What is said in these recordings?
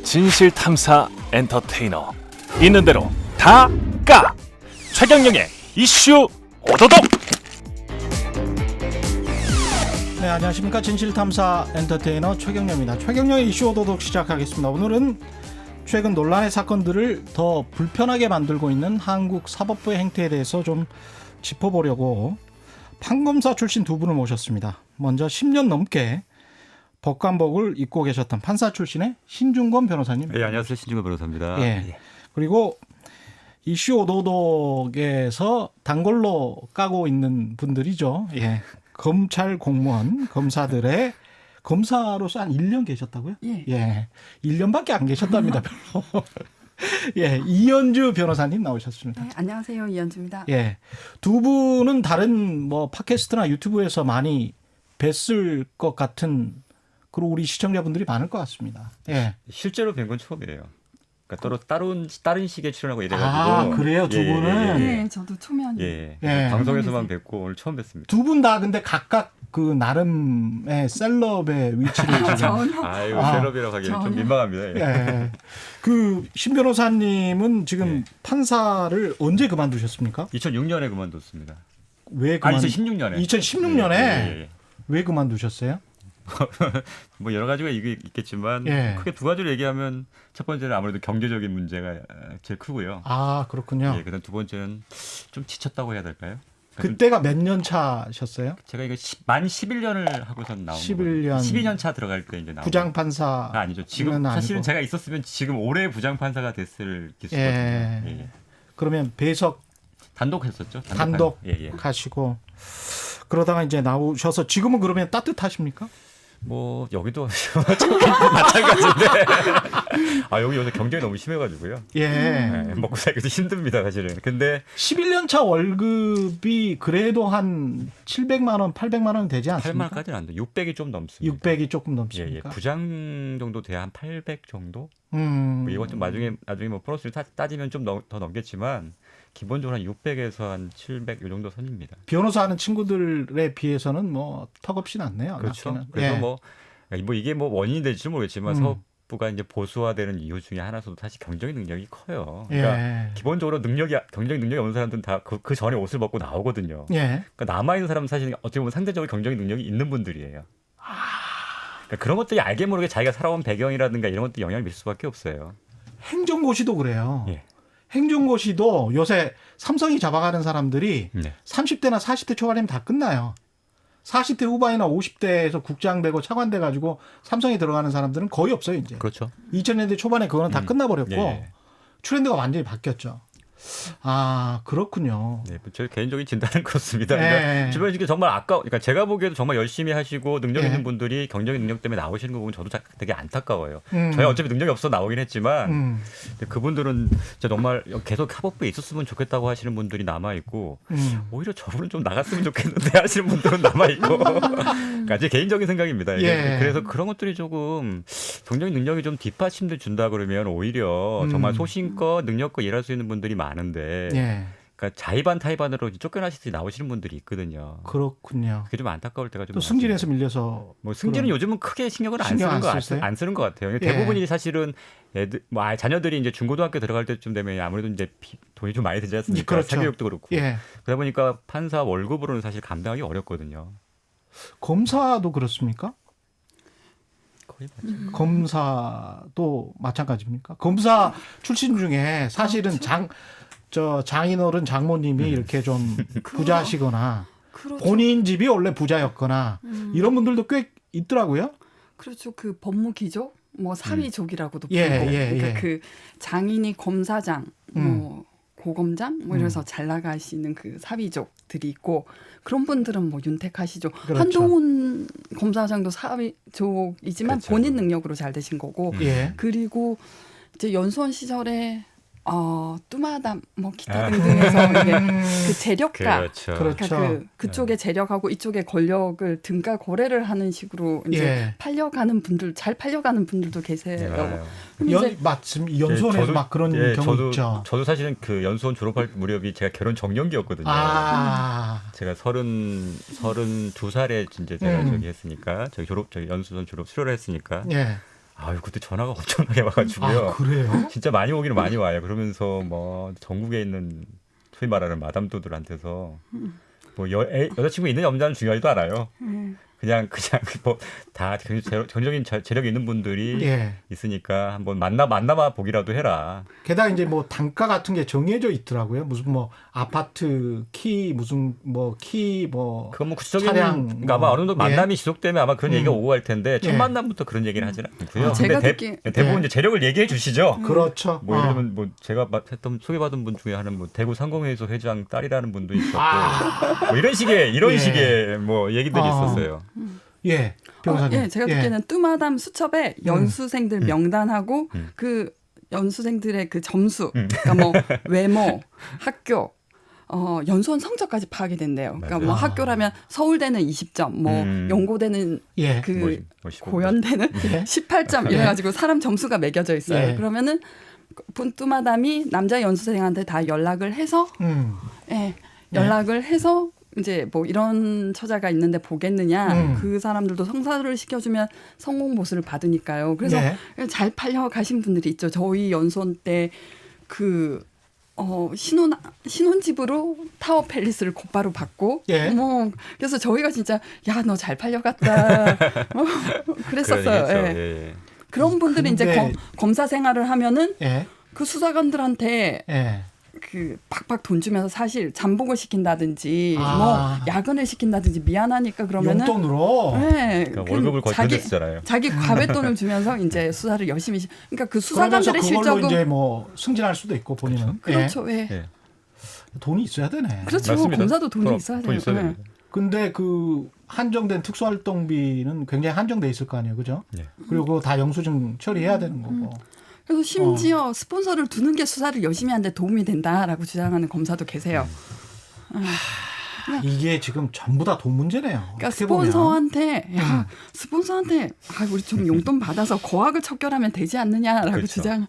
진실탐사 엔터테이너 있는 대로 다 까! 최경영의 이슈 오도독. 네, 안녕하십니까. 진실탐사 엔터테이너 최경영입니다. 최경영의 이슈 오도독 시작하겠습니다. 오늘은 최근 논란의 사건들을 더 불편하게 만들고 있는 한국 사법부의 행태에 대해서 좀 짚어보려고 판검사 출신 두 분을 모셨습니다. 먼저 10년 넘게 법관복을 입고 계셨던 판사 출신의 신중권 변호사님. 네, 안녕하세요. 신중권 변호사입니다. 예. 그리고 이슈 오도독에서 단골로 까고 있는 분들이죠. 예. 검찰 공무원, 검사들의 검사로서 한 1년 계셨다고요? 예. 1년밖에 안 계셨답니다, 별로. 예. 이현주 변호사님 나오셨습니다. 네, 안녕하세요. 이현주입니다. 예. 두 분은 다른 뭐 팟캐스트나 유튜브에서 많이 뵀을 것 같은, 그리고 우리 시청자분들이 많을 것 같습니다. 예. 실제로 뵌 건 처음이에요. 그러니까 다른 식의 출연하고 이래가지고. 아, 그래요? 두 분은? 네, 저도 초면이. 예. 방송에서만 뵙고 오늘 처음 뵀습니다. 두 분 다 근데 각각 그 나름의 셀럽의 위치를 지금. 전혀. 아유, 셀럽이라고 하기엔 좀 민망합니다. 예. 예. 그 신 변호사님은 지금 예. 판사를 언제 그만두셨습니까? 2006년에 그만뒀습니다. 왜 2016년에. 2016년에 왜 그만두셨어요? 뭐 여러 가지가 있겠지만 예. 크게 두 가지를 얘기하면 첫 번째는 아무래도 경제적인 문제가 제일 크고요. 아, 그렇군요. 예, 그다음 두 번째는 좀 지쳤다고 해야 될까요? 그때가 몇 년 차셨어요? 제가 이거 만 11년을 하고선 나온 11년. 12년 차 들어갈 때 이제 나온 부장판사. 아니죠. 지금 사실은 제가 있었으면 지금 올해 부장판사가 됐을 기수거든요. 예. 예. 그러면 배석 단독 했었죠. 단독 예. 가시고 그러다가 이제 나오셔서 지금은 그러면 따뜻하십니까? 뭐 여기도 마찬가지인데 여기 요새 경쟁이 너무 심해가지고요. 예. 먹고 살기도 힘듭니다, 사실은. 근데 11년 차 월급이 그래도 한 700만 원, 800만 원 되지 않습니까? 8만까지는 안 돼. 600이 좀 넘습니다. 600이 조금 예, 넘습니까? 부장 정도 돼야 한 800 정도. 뭐 이건 좀 나중에 뭐 플러스를 따지면 좀 더 넘겠지만 기본적으로 한 600에서 한 700 이 정도 선입니다. 변호사 하는 친구들에 비해서는 뭐 턱없이 낫네요. 그렇죠. 낮게는. 그래서 예. 뭐 이게 뭐 원인이 될지 모르겠지만 사법부가 이제 보수화되는 이유 중에 하나도 사실 경쟁 능력이 커요. 그러니까 예. 기본적으로 경쟁 능력이 없는 사람들은 다 그 전에 옷을 벗고 나오거든요. 예. 그러니까 남아 있는 사람은 사실 어떻게 보면 상대적으로 경쟁 능력이 있는 분들이에요. 그러니까 그런 것들이 알게 모르게 자기가 살아온 배경이라든가 이런 것들이 영향을 미칠 수밖에 없어요. 행정고시도 그래요. 예. 행정고시도 요새 삼성이 잡아가는 사람들이 네. 30대나 40대 초반이면 다 끝나요. 40대 후반이나 50대에서 국장 되고 차관 돼 가지고 삼성에 들어가는 사람들은 거의 없어요, 이제. 그렇죠. 2000년대 초반에 그거는 다 끝나버렸고 예. 트렌드가 완전히 바뀌었죠. 아, 그렇군요. 네, 제 개인적인 진단은 그렇습니다. 예. 그러니까 주변에 이게 정말 그러니까 제가 보기에도 정말 열심히 하시고 능력 있는 예. 분들이 경쟁 능력 때문에 나오시는 거 보면 저도 되게 안타까워요. 음. 저희 어차피 능력이 없어 나오긴 했지만 근데 그분들은 진짜 정말 계속 사법부에 있었으면 좋겠다고 하시는 분들이 남아 있고 오히려 저분은 좀 나갔으면 좋겠는데 하시는 분들은 남아 있고. 그러니까 제 개인적인 생각입니다. 예. 그래서 그런 것들이 조금 경쟁 능력이 좀 뒷받침돼 준다 그러면 오히려 정말 소신껏 능력껏 일할 수 있는 분들이 많은데 예. 그러니까 자의반 타의반으로 쫓겨나시듯이 나오시는 분들이 있거든요. 그렇군요. 그게 좀 안타까울 때가 좀 또 승진해서 밀려서 뭐 승진은 요즘은 크게 신경을 신경 안 안 쓰세요? 쓰는 것 같아요. 예. 대부분이 사실은 자녀들이 이제 중고등학교 들어갈 때쯤 되면 아무래도 이제 돈이 좀 많이 들지 않습니까? 그렇죠. 사교육도 그렇고. 예. 그러다 보니까 판사 월급으로는 사실 감당하기 어렵거든요. 검사도 그렇습니까? 거의 맞죠. 검사도 마찬가지입니까? 검사 출신 중에 사실은 장인어른 장모님이 이렇게 좀 부자시거나 그렇죠. 본인 집이 원래 부자였거나 이런 분들도 꽤 있더라고요. 그렇죠. 그 법무기족, 뭐 사위족이라고도 예, 부르고, 예, 그러니까 예. 그 장인이 검사장, 뭐 고검장, 뭐 이래서 잘 나가시는 그 사위족들이 있고 그런 분들은 뭐 윤택하시죠. 그렇죠. 한동훈 검사장도 사위족이지만 그렇죠. 본인 능력으로 잘 되신 거고, 예. 그리고 이제 연수원 시절에 뚜마담 뭐 기타 등등해서 이게 그 재력가 그렇죠. 그렇죠. 그러니까 그쪽에 재력하고 이쪽에 권력을 등가 거래를 하는 식으로 이제 예. 잘 팔려가는 분들도 계세요. 맞아요. 그럼 이제 맞습니다. 연수원에서 저도- 막 그런 경우 있죠. 저도 사실은 그 연수원 졸업할 무렵이 제가 결혼 정년기였거든요. 제가 32살에 이제 제가 저기 했으니까 저기 연수원 졸업 수료를 했으니까 예. 아유 그때 전화가 엄청나게 와가지고요. 아, 그래요? 진짜 많이 오기는 많이 와요. 그러면서 뭐 전국에 있는 소위 말하는 마담또들한테서 뭐 여자친구 있느냐 없느냐는 중요하지도 않아요. 그냥 뭐다 전적인 재력이 있는 분들이 예. 있으니까 한번 만나봐 보기라도 해라. 게다가 이제 뭐 단가 같은 게 정해져 있더라고요. 무슨 뭐 아파트 키 무슨 뭐 그건 뭐 구체적인 차량 그러니까 아마 어느 정도 만남이 지속되면 아마 그런 얘기가 오고 갈 텐데 첫 예. 만남부터 그런 얘기는 하지는 않고요. 아, 제가 근데 듣기- 대부분 예. 이제 재력을 얘기해 주시죠. 그렇죠. 뭐 예를 들면 뭐 제가 했던 소개받은 분 중에 하는 뭐 대구 상공회의소 회장 딸이라는 분도 있었고 뭐 이런 식의 예. 식의 뭐 얘기들이 있었어요. 예. 변호사님. 예, 제가 듣기에는 뚜마담 수첩에 연수생들 명단하고 그 연수생들의 그 점수, 그러니까 뭐 외모, 학교, 연수원 성적까지 파악이 된대요. 그러니까 맞아요. 뭐 학교라면 서울대는 20점, 뭐 연고대는 예. 그 멋있고. 고연대는 예. 18점 이래가지고 사람 점수가 매겨져 있어요. 예. 그러면은 뚜마담이 남자 연수생한테 다 연락을 해서 예, 연락을 해서 이제 뭐 이런 처자가 있는데 보겠느냐 그 사람들도 성사를 시켜주면 성공 보수를 받으니까요. 그래서 예. 잘 팔려 가신 분들이 있죠. 저희 연수원 때 그 신혼집으로 타워 팰리스를 곧바로 받고 예. 뭐 그래서 저희가 진짜 야 너 잘 팔려갔다 그랬었어요. 그런 얘기죠. 예. 예. 그런 분들이 이제 근데- 검사 생활을 하면은 예. 그 수사관들한테 예. 그 박박 돈 주면서 사실 잠복을 시킨다든지 아. 뭐 야근을 시킨다든지 미안하니까 그러면은 용돈으로. 네, 그러니까 그냥 월급을 거의 그랬잖아요. 자기 과외돈을 주면서 이제 수사를 열심히 그러니까 그 그러면서 수사관들의 그걸로 실적은 이제 뭐 승진할 수도 있고 본인은. 그렇죠. 예. 예. 돈이 있어야 되네. 그렇죠. 맞습니다. 검사도 돈이 그럼 있어야 돼요. 돈 있어야 예. 됩니다. 근데 그 한정된 특수활동비는 굉장히 한정돼 있을 거 아니에요, 그죠? 예. 그리고 다 영수증 처리해야 되는 거고. 그래서 심지어 스폰서를 두는 게 수사를 열심히 하는데 도움이 된다라고 주장하는 검사도 계세요. 이게 지금 전부 다 돈 문제네요. 그러니까 어떻게 보면. 스폰서한테 우리 좀 용돈 받아서 거학을 척결하면 되지 않느냐라고 그렇죠. 주장.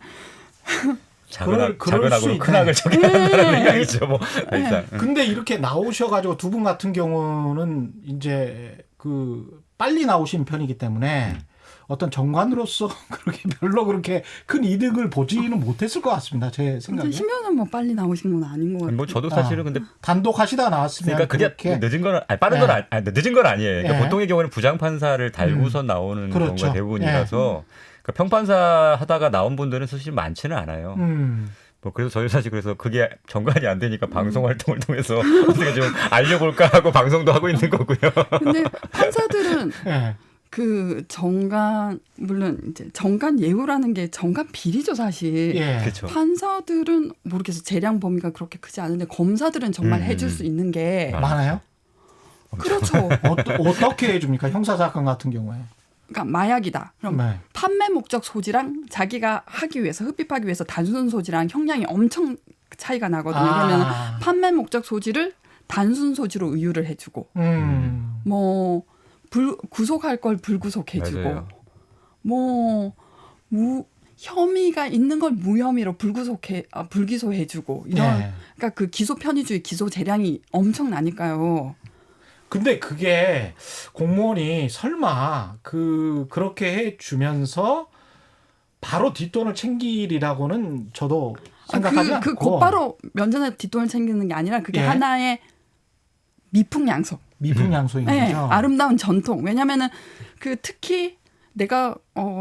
그럴 작은 수 악으로 있네. 큰 악을 적용한다는 이야기죠. 뭐 일단. 근데 이렇게 나오셔가지고 두 분 같은 경우는 이제 그 빨리 나오신 편이기 때문에 어떤 정관으로서 그렇게 별로 그렇게 큰 이득을 보지는 못했을 것 같습니다. 제 생각에. 신변은 뭐 빨리 나오신 건 아닌 것 같아요. 뭐 저도 사실은 근데 단독 하시다가 나왔으면 그러니까 그게 그렇게 늦은 건 빠른 예. 건 늦은 건 아니에요. 그러니까 예. 보통의 경우는 부장 판사를 달고서 나오는 그렇죠. 경우가 대부분이라서 그러니까 평판사 하다가 나온 분들은 사실 많지는 않아요. 뭐 그래서 저희 사실 그래서 그게 정관이 안 되니까 방송 활동을 통해서 어떻게 좀 알려볼까 하고 방송도 하고 있는 거고요. 근데 판사들은 예. 그 정관 물론 이제 정관 예우라는 게 정관 비리죠 사실. 예. 그렇죠. 판사들은 모르겠어 재량 범위가 그렇게 크지 않은데 검사들은 정말 해줄 수 있는 게 많아요? 그렇죠. 어떻게 해줍니까? 형사사건 같은 경우에. 그러니까 마약이다. 그럼 네. 판매 목적 소지랑 자기가 하기 위해서 흡입하기 위해서 단순 소지랑 형량이 엄청 차이가 나거든요. 그러면 판매 목적 소지를 단순 소지로 의유를 해주고 뭐 구속할 걸 불구속해주고 맞아요. 뭐 혐의가 있는 걸 무혐의로 불기소해주고 이런 네. 그러니까 그 기소 편의주의 기소 재량이 엄청나니까요. 근데 그게 공무원이 설마 그렇게 해주면서 바로 뒷돈을 챙기리라고는 저도 생각하지 않고. 그 곧바로 면전에 뒷돈을 챙기는 게 아니라 그게 예. 하나의 미풍양속. 미풍양소인 네, 거죠. 아름다운 전통. 왜냐하면은 그 특히 내가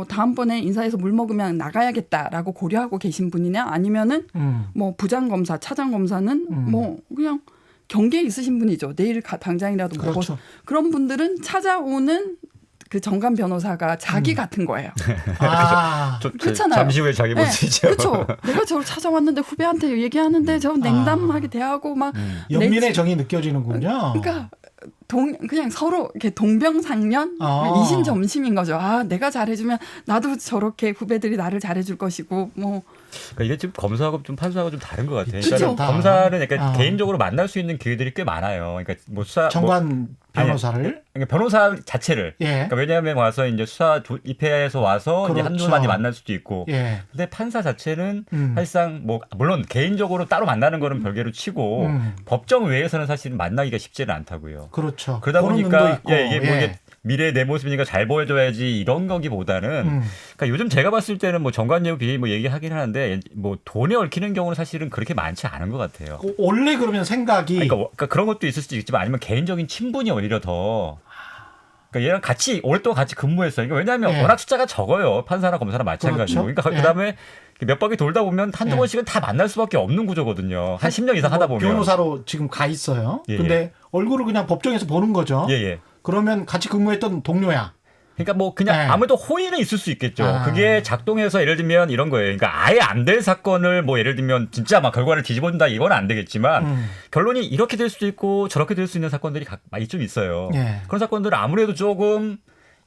다음번에 인사해서 물 먹으면 나가야겠다라고 고려하고 계신 분이냐 아니면은 뭐 부장검사, 차장검사는 뭐 그냥 경계에 있으신 분이죠. 내일 당장이라도 그렇죠. 먹어서 그런 분들은 찾아오는 그 정관 변호사가 자기 같은 거예요. 아, 그렇잖아요. 잠시 후에 자기 모습이죠. 그렇죠. 내가 저를 찾아왔는데 후배한테 얘기하는데 저 냉담하게 대하고 막 연민의 정이 느껴지는군요. 그러니까 그냥 서로 이렇게 동병상련 이신점심인 거죠. 아 내가 잘해주면 나도 저렇게 후배들이 나를 잘해줄 것이고 뭐. 그러니까 이게 지금 검사하고 좀 판사하고 좀 다른 것 같아요. 그렇죠. 그러니까 검사는 약간 개인적으로 만날 수 있는 기회들이 꽤 많아요. 그러니까 뭐 수사 정관 변호사를. 그러니까 변호사 자체를. 예. 그러니까 왜냐하면 와서 이제 수사 입회해서 와서 이제 그렇죠. 한두 마디 만날 수도 있고. 예. 근데 판사 자체는 사실상 뭐 물론 개인적으로 따로 만나는 거는 별개로 치고 법정 외에서는 사실 만나기가 쉽지는 않다고요. 그렇죠. 그러다 보는 보니까 눈도 있고. 이게 뭐 이게 미래의 내 모습이니까 잘 보여줘야지 이런 거기보다는 그러니까 요즘 제가 봤을 때는 뭐 정관예우 비리 뭐 얘기하긴 하는데 뭐 돈에 얽히는 경우는 사실은 그렇게 많지 않은 것 같아요. 원래 그러면 생각이 그러니까 그런 것도 있을 수도 있지만 아니면 개인적인 친분이 오히려 더 그러니까 얘랑 같이 오랫동안 같이 근무했어요. 그러니까 왜냐하면 예. 워낙 숫자가 적어요. 판사나 검사나 마찬가지고. 그렇죠. 그러니까 예. 그다음에 몇 바퀴 돌다 보면 한두 예. 번씩은 다 만날 수밖에 없는 구조거든요. 한 10년 이상 하다 보면. 변호사로 지금 가 있어요. 예, 근데 얼굴을 그냥 법정에서 보는 거죠. 예, 예. 그러면 같이 근무했던 동료야. 그러니까 뭐 그냥 예. 아무래도 호의는 있을 수 있겠죠. 아. 그게 작동해서 예를 들면 이런 거예요. 그러니까 아예 안 될 사건을 뭐 예를 들면 진짜 막 결과를 뒤집어준다 이건 안 되겠지만 결론이 이렇게 될 수도 있고 저렇게 될 수 있는 사건들이 많이 좀 있어요. 예. 그런 사건들은 아무래도 조금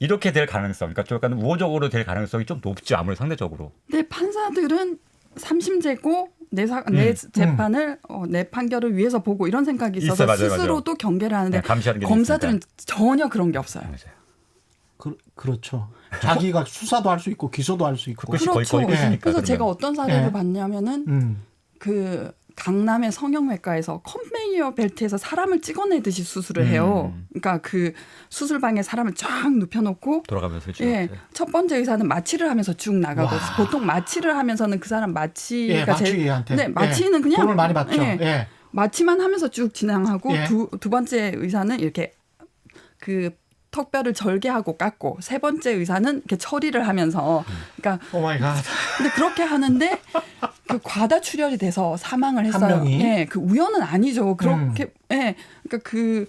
이렇게 될 가능성, 그러니까 좀 약간 우호적으로 될 가능성이 좀 높죠. 아무래도 상대적으로. 근데 판사들은 3심제고 내 재판을 내 판결을 위해서 보고 이런 생각이 있어서 있어요. 맞아요. 스스로도 경계를 하는데 네, 감시하는 게 검사들은 있으니까. 전혀 그런 게 없어요. 맞아요. 그렇죠. 자기가 수사도 할 수 있고 기소도 할 수 있고. 그것이 거의 끝이니까. 그래서 그러면. 제가 어떤 사례를 예. 봤냐면은 그 강남의 성형외과에서 컨베이어 벨트에서 사람을 찍어내듯이 수술을 해요. 그러니까 그 수술방에 사람을 쫙 눕혀놓고 돌아가면서 예, 첫 번째 의사는 마취를 하면서 쭉 나가고 와. 보통 마취를 하면서는 그 사람 마취가 예, 마취한테. 네, 마취는 그냥 돈을 많이 받죠. 예, 예. 마취만 하면서 쭉 진행하고 예. 두 번째 의사는 이렇게 그 턱뼈를 절개하고 깎고 세 번째 의사는 이렇게 처리를 하면서 그러니까 오 마이 갓. 근데 그렇게 하는데 그 과다 출혈이 돼서 사망을 했어요. 한 명이? 예, 그 우연은 아니죠. 그렇게 예, 그러니까 그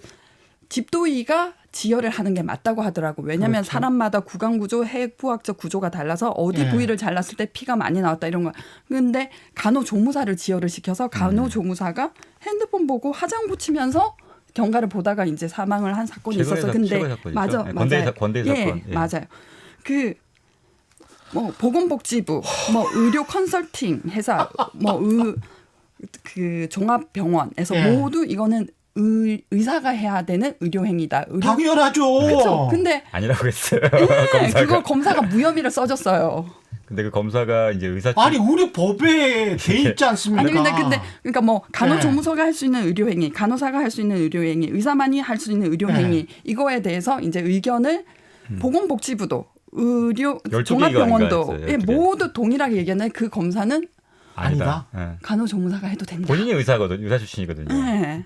집도의가 지혈을 하는 게 맞다고 하더라고. 왜냐하면 그렇죠. 사람마다 구강 구조, 해부학적 구조가 달라서 어디 예. 부위를 잘랐을 때 피가 많이 나왔다 이런 거. 근데 간호조무사를 지혈을 시켜서 간호조무사가 핸드폰 보고 화장 붙이면서 경과를 보다가 이제 사망을 한 사건이 있었어. 근데 맞아, 맞아요. 건대 예, 사건. 예. 맞아요. 그 뭐 보건복지부, 뭐 의료 컨설팅 회사, 뭐 그 종합병원에서 예. 모두 이거는 의사가 해야 되는 의료행위다. 당연하죠. 그렇죠. 근데 아니라고 했어요. 예, 검사가. 그거 검사가 무혐의를 써줬어요. 근데 그 검사가 이제 의사 아니 우리 법에 돼 있지 않습니까? 아니 근데 그러니까 뭐 간호조무사가 할 수 있는 의료행위, 간호사가 할 수 있는 의료행위, 의사만이 할 수 있는 의료행위 이거에 대해서 이제 의견을 보건복지부도 의료 12개 종합병원도 기관이 예, 있어요, 12개. 모두 동일하게 얘기하는데 그 검사는 아니다. 예. 간호조무사가 해도 된다. 본인이 의사거든, 의사 출신이거든요. 예.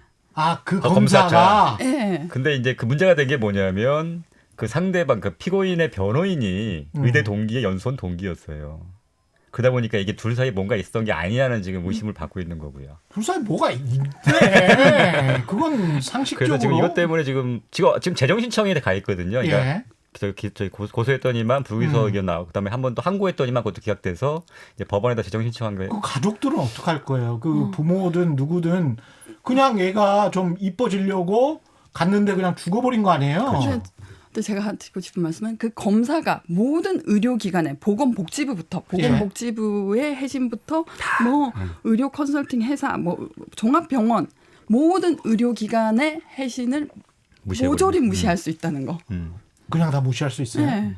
그 검사가. 검사가 예. 근데 이제 그 문제가 된 게 뭐냐면 그 상대방 그 피고인의 변호인이 의대 동기의 연수원 동기였어요. 그러다 보니까 이게 둘 사이 뭔가 있었던 게 아니냐는 지금 의심을 받고 있는 거고요. 불사에 뭐가 있네. 그건 상식적으로. 그래서 지금 이것 때문에 지금 재정신청에 가 있거든요. 그러니까 예. 저희 고소했더니만 불기소 의견 나오고 그다음에 한 번 또 항고했더니만 그것도 기각돼서 이제 법원에다 재정신청한 거예요. 그 가족들은 어떡할 거예요? 그 부모든 누구든 그냥 얘가 좀 이뻐지려고 갔는데 그냥 죽어버린 거 아니에요? 근데 제가 드리고 싶은 말씀은 그 검사가 모든 의료기관에 보건복지부부터 보건복지부의 해신부터 뭐 의료 컨설팅 회사 뭐 종합병원 모든 의료기관의 해신을 모조리 무시할 수 있다는 거. 그냥 다 무시할 수 있어요. 네.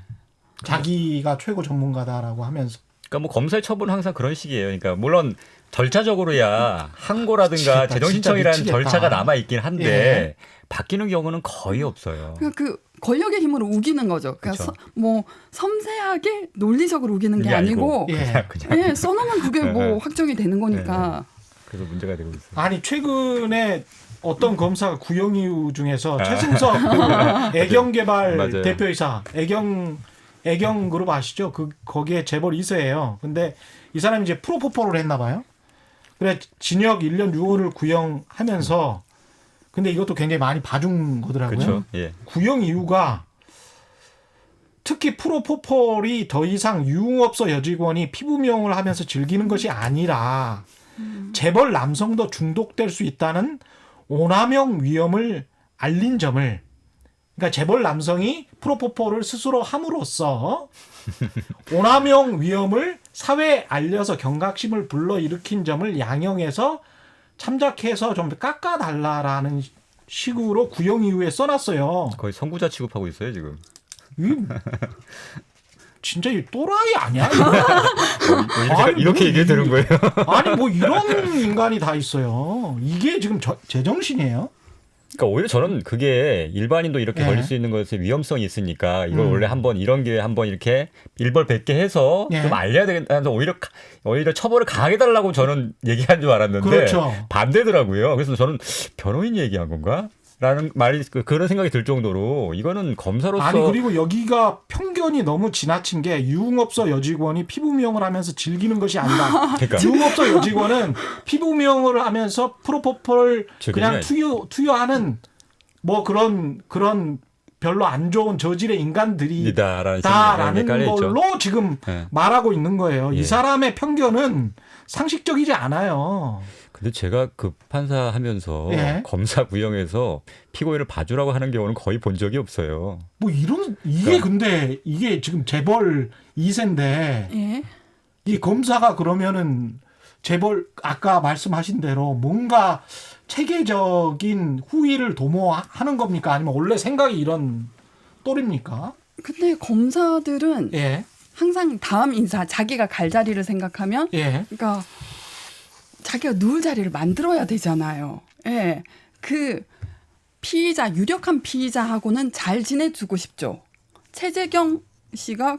자기가 최고 전문가다라고 하면서. 그러니까 뭐 검사의 처분은 항상 그런 식이에요. 그러니까 물론 절차적으로야 항고라든가 미치겠다, 재정신청이라는 진짜 미치겠다. 절차가 남아 있긴 한데 예. 바뀌는 경우는 거의 없어요. 그러니까 그 권력의 힘으로 우기는 거죠. 그러니까 뭐 섬세하게 논리적으로 우기는 게 그게 아니고 예. 예, 써놓으면 그게 뭐 확정이 되는 거니까. 그래서 문제가 되고 있어요. 아니 최근에 어떤 검사가 구형이후 중에서 최승석 그 애경개발 맞아요. 대표이사 애경그룹 아시죠? 거기에 재벌 2세예요. 근데 이 사람이 이제 프로포폴을 했나 봐요. 그래 징역 1년 6월을 구형하면서 근데 이것도 굉장히 많이 봐준 거더라고요. 그렇죠. 예. 구형 이유가 특히 프로포폴이 더 이상 유흥업소 여직원이 피부 미용을 하면서 즐기는 것이 아니라 재벌 남성도 중독될 수 있다는 오남용 위험을 알린 점을 그러니까 재벌 남성이 프로포폴을 스스로 함으로써 오남용 위험을 사회에 알려서 경각심을 불러일으킨 점을 양형해서 참작해서 좀 깎아달라라는 식으로 구형 이후에 써놨어요. 거의 선구자 취급하고 있어요 지금. 진짜 이 또라이 아니야? 이렇게 얘기해 되는 거예요? 아니 뭐 이런 인간이 다 있어요. 이게 지금 제정신이에요? 그러니까 오히려 저는 그게 일반인도 이렇게 예. 걸릴 수 있는 것에 위험성이 있으니까 이걸 원래 한번 이런 기회에 한번 이렇게 일벌백계 해서 예. 좀 알려야 되겠다는 오히려 처벌을 강하게 달라고 저는 얘기한 줄 알았는데 그렇죠. 반대더라고요. 그래서 저는 변호인이 얘기한 건가? 라는 말이 그런 생각이 들 정도로 이거는 검사로서 아니 그리고 여기가 편견이 너무 지나친 게 유흥업소 여직원이 피부 미용을 하면서 즐기는 것이 아니라 그러니까. 유흥업소 여직원은 피부 미용을 하면서 프로포폴 그냥 투여하는 뭐 그런 별로 안 좋은 저질의 인간들이다라는 걸로 지금 네. 말하고 있는 거예요. 예. 이 사람의 편견은 상식적이지 않아요. 근데 제가 그 판사 하면서 예. 검사 구형에서 피고인을 봐주라고 하는 경우는 거의 본 적이 없어요. 뭐 이게 근데 이게 지금 재벌 2세인데 예. 이 검사가 그러면은 재벌 아까 말씀하신 대로 뭔가 체계적인 후위를 도모하는 겁니까? 아니면 원래 생각이 이런 또리입니까? 근데 검사들은 예. 항상 다음 인사 자기가 갈 자리를 생각하면 예. 그러니까 자기가 누울 자리를 만들어야 되잖아요. 예. 그 피의자 유력한 피의자하고는 잘 지내주고 싶죠. 최재경 씨가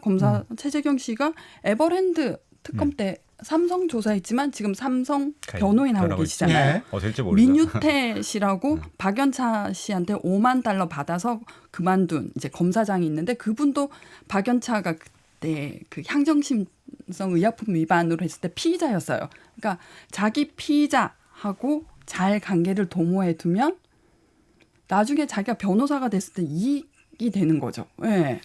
최재경 씨가 에버랜드 특검 때 삼성 조사했지만 지금 삼성 변호인 하고 계시잖아요. 예. 될지 모르겠어요. 민유태 씨라고 박연차 씨한테 5만 달러 받아서 그만둔 이제 검사장이 있는데 그분도 박연차가 그때 그 향정신성 의약품 위반으로 했을 때 피의자였어요. 그러니까 자기 피의자하고 잘 관계를 도모해 두면 나중에 자기가 변호사가 됐을 때 이익이 되는 거죠. 예.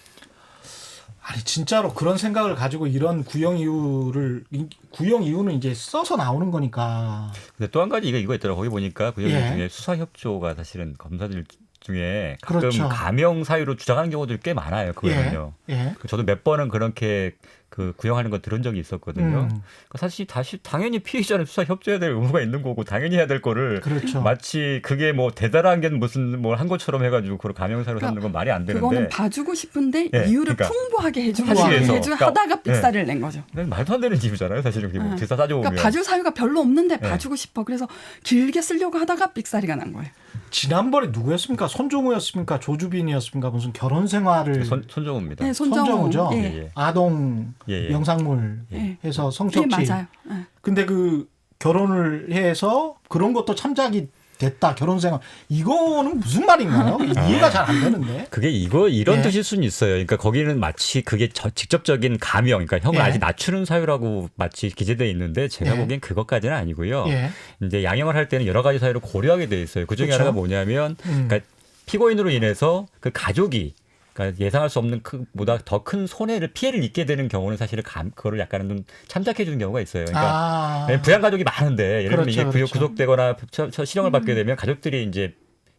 아니 진짜로 그런 생각을 가지고 이런 구형 이유는 이제 써서 나오는 거니까. 근데 또 한 가지 이거 있더라고. 거기 보니까 구형 예. 중에 수사 협조가 사실은 검사들 중에 가끔 그렇죠. 가명 사유로 주장하는 경우들이 꽤 많아요. 그거는요. 예. 저도 몇 번은 그렇게 그 구형하는 거 들은 적이 있었거든요. 사실 당연히 피의자는 수사 협조해야 될 의무가 있는 거고 당연히 해야 될 거를 그렇죠. 마치 그게 뭐 대단한 게 무슨 뭘 한 것처럼 해가지고 그걸 가명 사유로 삼는 건 말이 안 되는데. 그거는 봐주고 싶은데 예, 이유를 그러니까. 풍부하게 해주고 하기 위해서. 하다가 그러니까, 삑사리를 낸 거죠. 말도 안 되는 이유잖아요. 사실은 그게 뭐 예. 대사 따져보면. 그러니까 봐줄 사유가 별로 없는데 예. 봐주고 싶어. 그래서 길게 쓰려고 하다가 삑사리가 난 거예요. 지난번에 누구였습니까? 손종우였습니까? 조주빈이었습니까? 무슨 결혼 생활을 손정우입니다. 네, 손정우죠. 예. 예, 예. 아동 예, 예. 영상물 예. 해서 예, 성착취. 맞아요. 예. 근데 그 결혼을 해서 그런 것도 참작이 됐다. 결혼 생활. 이거는 무슨 말인가요? 이해가 잘 안 되는데. 그게 이런 예. 뜻일 수는 있어요. 그러니까 거기는 마치 그게 직접적인 가명, 그러니까 형을 예. 아직 낮추는 사유라고 마치 기재되어 있는데 제가 예. 보기엔 그것까지는 아니고요. 예. 이제 양형을 할 때는 여러 가지 사유를 고려하게 돼 있어요. 그 중에 그렇죠. 하나가 뭐냐면, 그러니까 피고인으로 인해서 그 가족이 그러니까 예상할 수 없는 보다 더 큰 손해를 피해를 입게 되는 경우는 사실은 그거를 약간은 좀 참작해 주는 경우가 있어요. 그러니까 부양 가족이 많은데 예를 들면 이게 구속되거나 실형을 받게 되면 가족들이 이제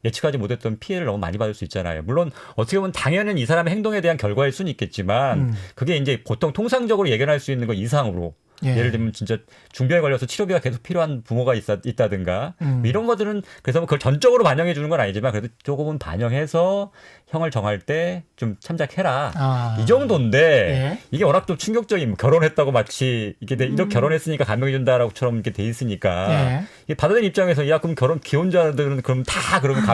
예측하지 못했던 피해를 너무 많이 받을 수 있잖아요. 물론 어떻게 보면 당연히 이 사람의 행동에 대한 결과일 수는 있겠지만 그게 이제 보통 통상적으로 예견할 수 있는 것 이상으로 예. 예를 들면 진짜 중병에 걸려서 치료비가 계속 필요한 부모가 있다든가 이런 것들은 그래서 그걸 전적으로 반영해 주는 건 아니지만 그래도 조금은 반영해서 형을 정할 때 좀 참작해라. 이 정도인데 예. 이게 워낙 또 충격적인 결혼했다고 마치 이게 이렇게 결혼했으니까 감명해 준다라고처럼 이렇게 돼 있으니까 예. 이게 받아들인 입장에서 야 그럼 결혼 기혼자들은 그럼 다 그러면